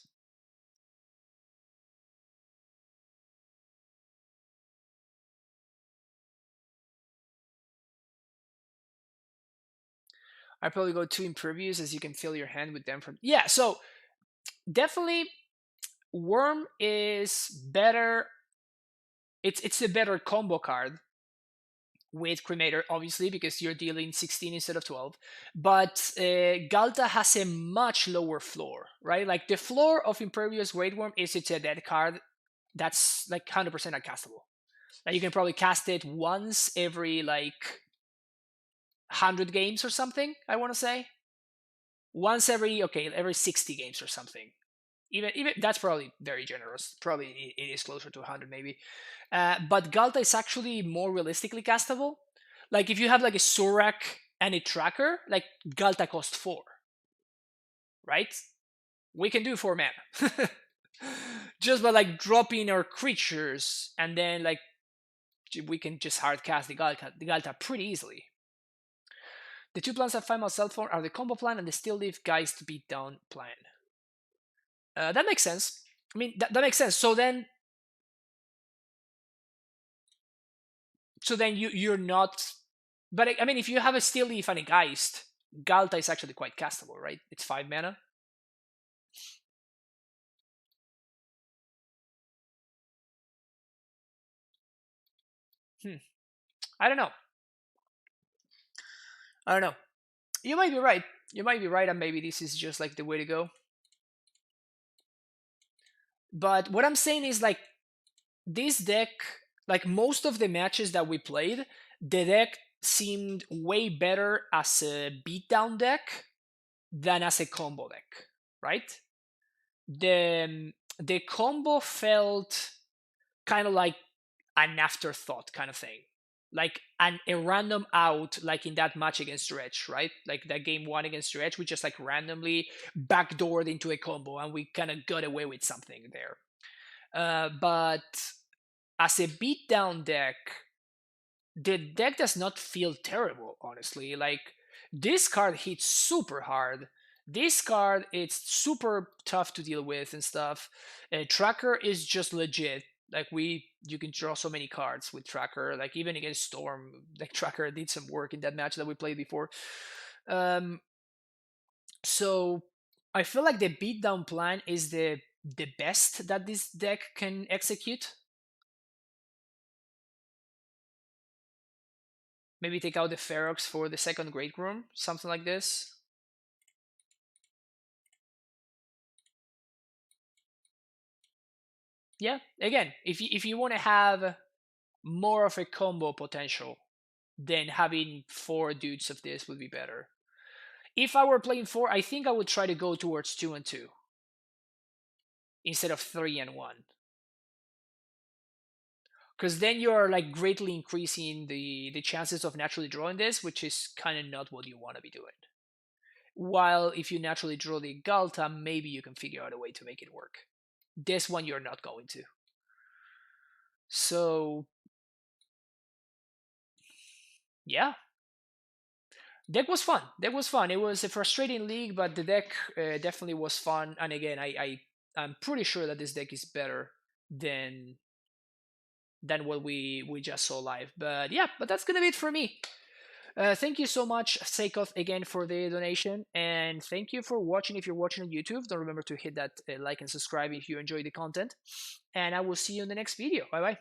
Speaker 1: I probably go 2 impervious as you can fill your hand with them from. Yeah, so definitely Worm is better. It's a better combo card with Cremator, obviously, because you're dealing 16 instead of 12. But Galta has a much lower floor, right? Like the floor of Impervious Great Worm is it's a dead card that's like 100% uncastable. Like you can probably cast it once every like 100 games or something, I want to say. Once every 60 games or something. Even that's probably very generous. Probably it is closer to 100 maybe. But Galta is actually more realistically castable. Like if you have like a Sorak and a tracker, like Galta costs 4, right? We can do 4 mana. Just by like dropping our creatures, and then like we can just hard cast the Galta pretty easily. The 2 plans that find myself for are the combo plan and the still leave guys to beat down plan. That makes sense. I mean, that makes sense. So then you're not. But I mean, if you have a Steel Leaf and a Geist, Galta is actually quite castable, right? It's 5 mana. I don't know. I don't know. You might be right. You might be right, and maybe this is just like the way to go. But what I'm saying is like this deck, like most of the matches that we played, the deck seemed way better as a beatdown deck than as a combo deck, right? The combo felt kind of like an afterthought kind of thing, like a random out, like in that match against Dredge, right? Like that game one against Dredge, we just like randomly backdoored into a combo and we kind of got away with something there. But as a beatdown deck, the deck does not feel terrible, honestly. Like this card hits super hard. This card, it's super tough to deal with and stuff. Tracker is just legit. Like you can draw so many cards with Tracker. Like even against Storm, like Tracker did some work in that match that we played before. Um, so I feel like the beatdown plan is the best that this deck can execute. Maybe take out the Ferox for the second Great Room, something like this. Yeah, again, if you want to have more of a combo potential, then having 4 dudes of this would be better. If I were playing 4, I think I would try to go towards 2 and 2 instead of 3 and 1. Because then you're like greatly increasing the chances of naturally drawing this, which is kind of not what you want to be doing. While if you naturally draw the Galta, maybe you can figure out a way to make it work. This one you're not going to. So yeah, deck was fun. Deck was fun. It was a frustrating league, but the deck definitely was fun. And again, I'm pretty sure that this deck is better than what we just saw live. But yeah, but that's gonna be it for me. Thank you so much, Seikoth, again for the donation, and thank you for watching. If you're watching on YouTube, don't remember to hit that like and subscribe if you enjoy the content. And I will see you in the next video. Bye bye.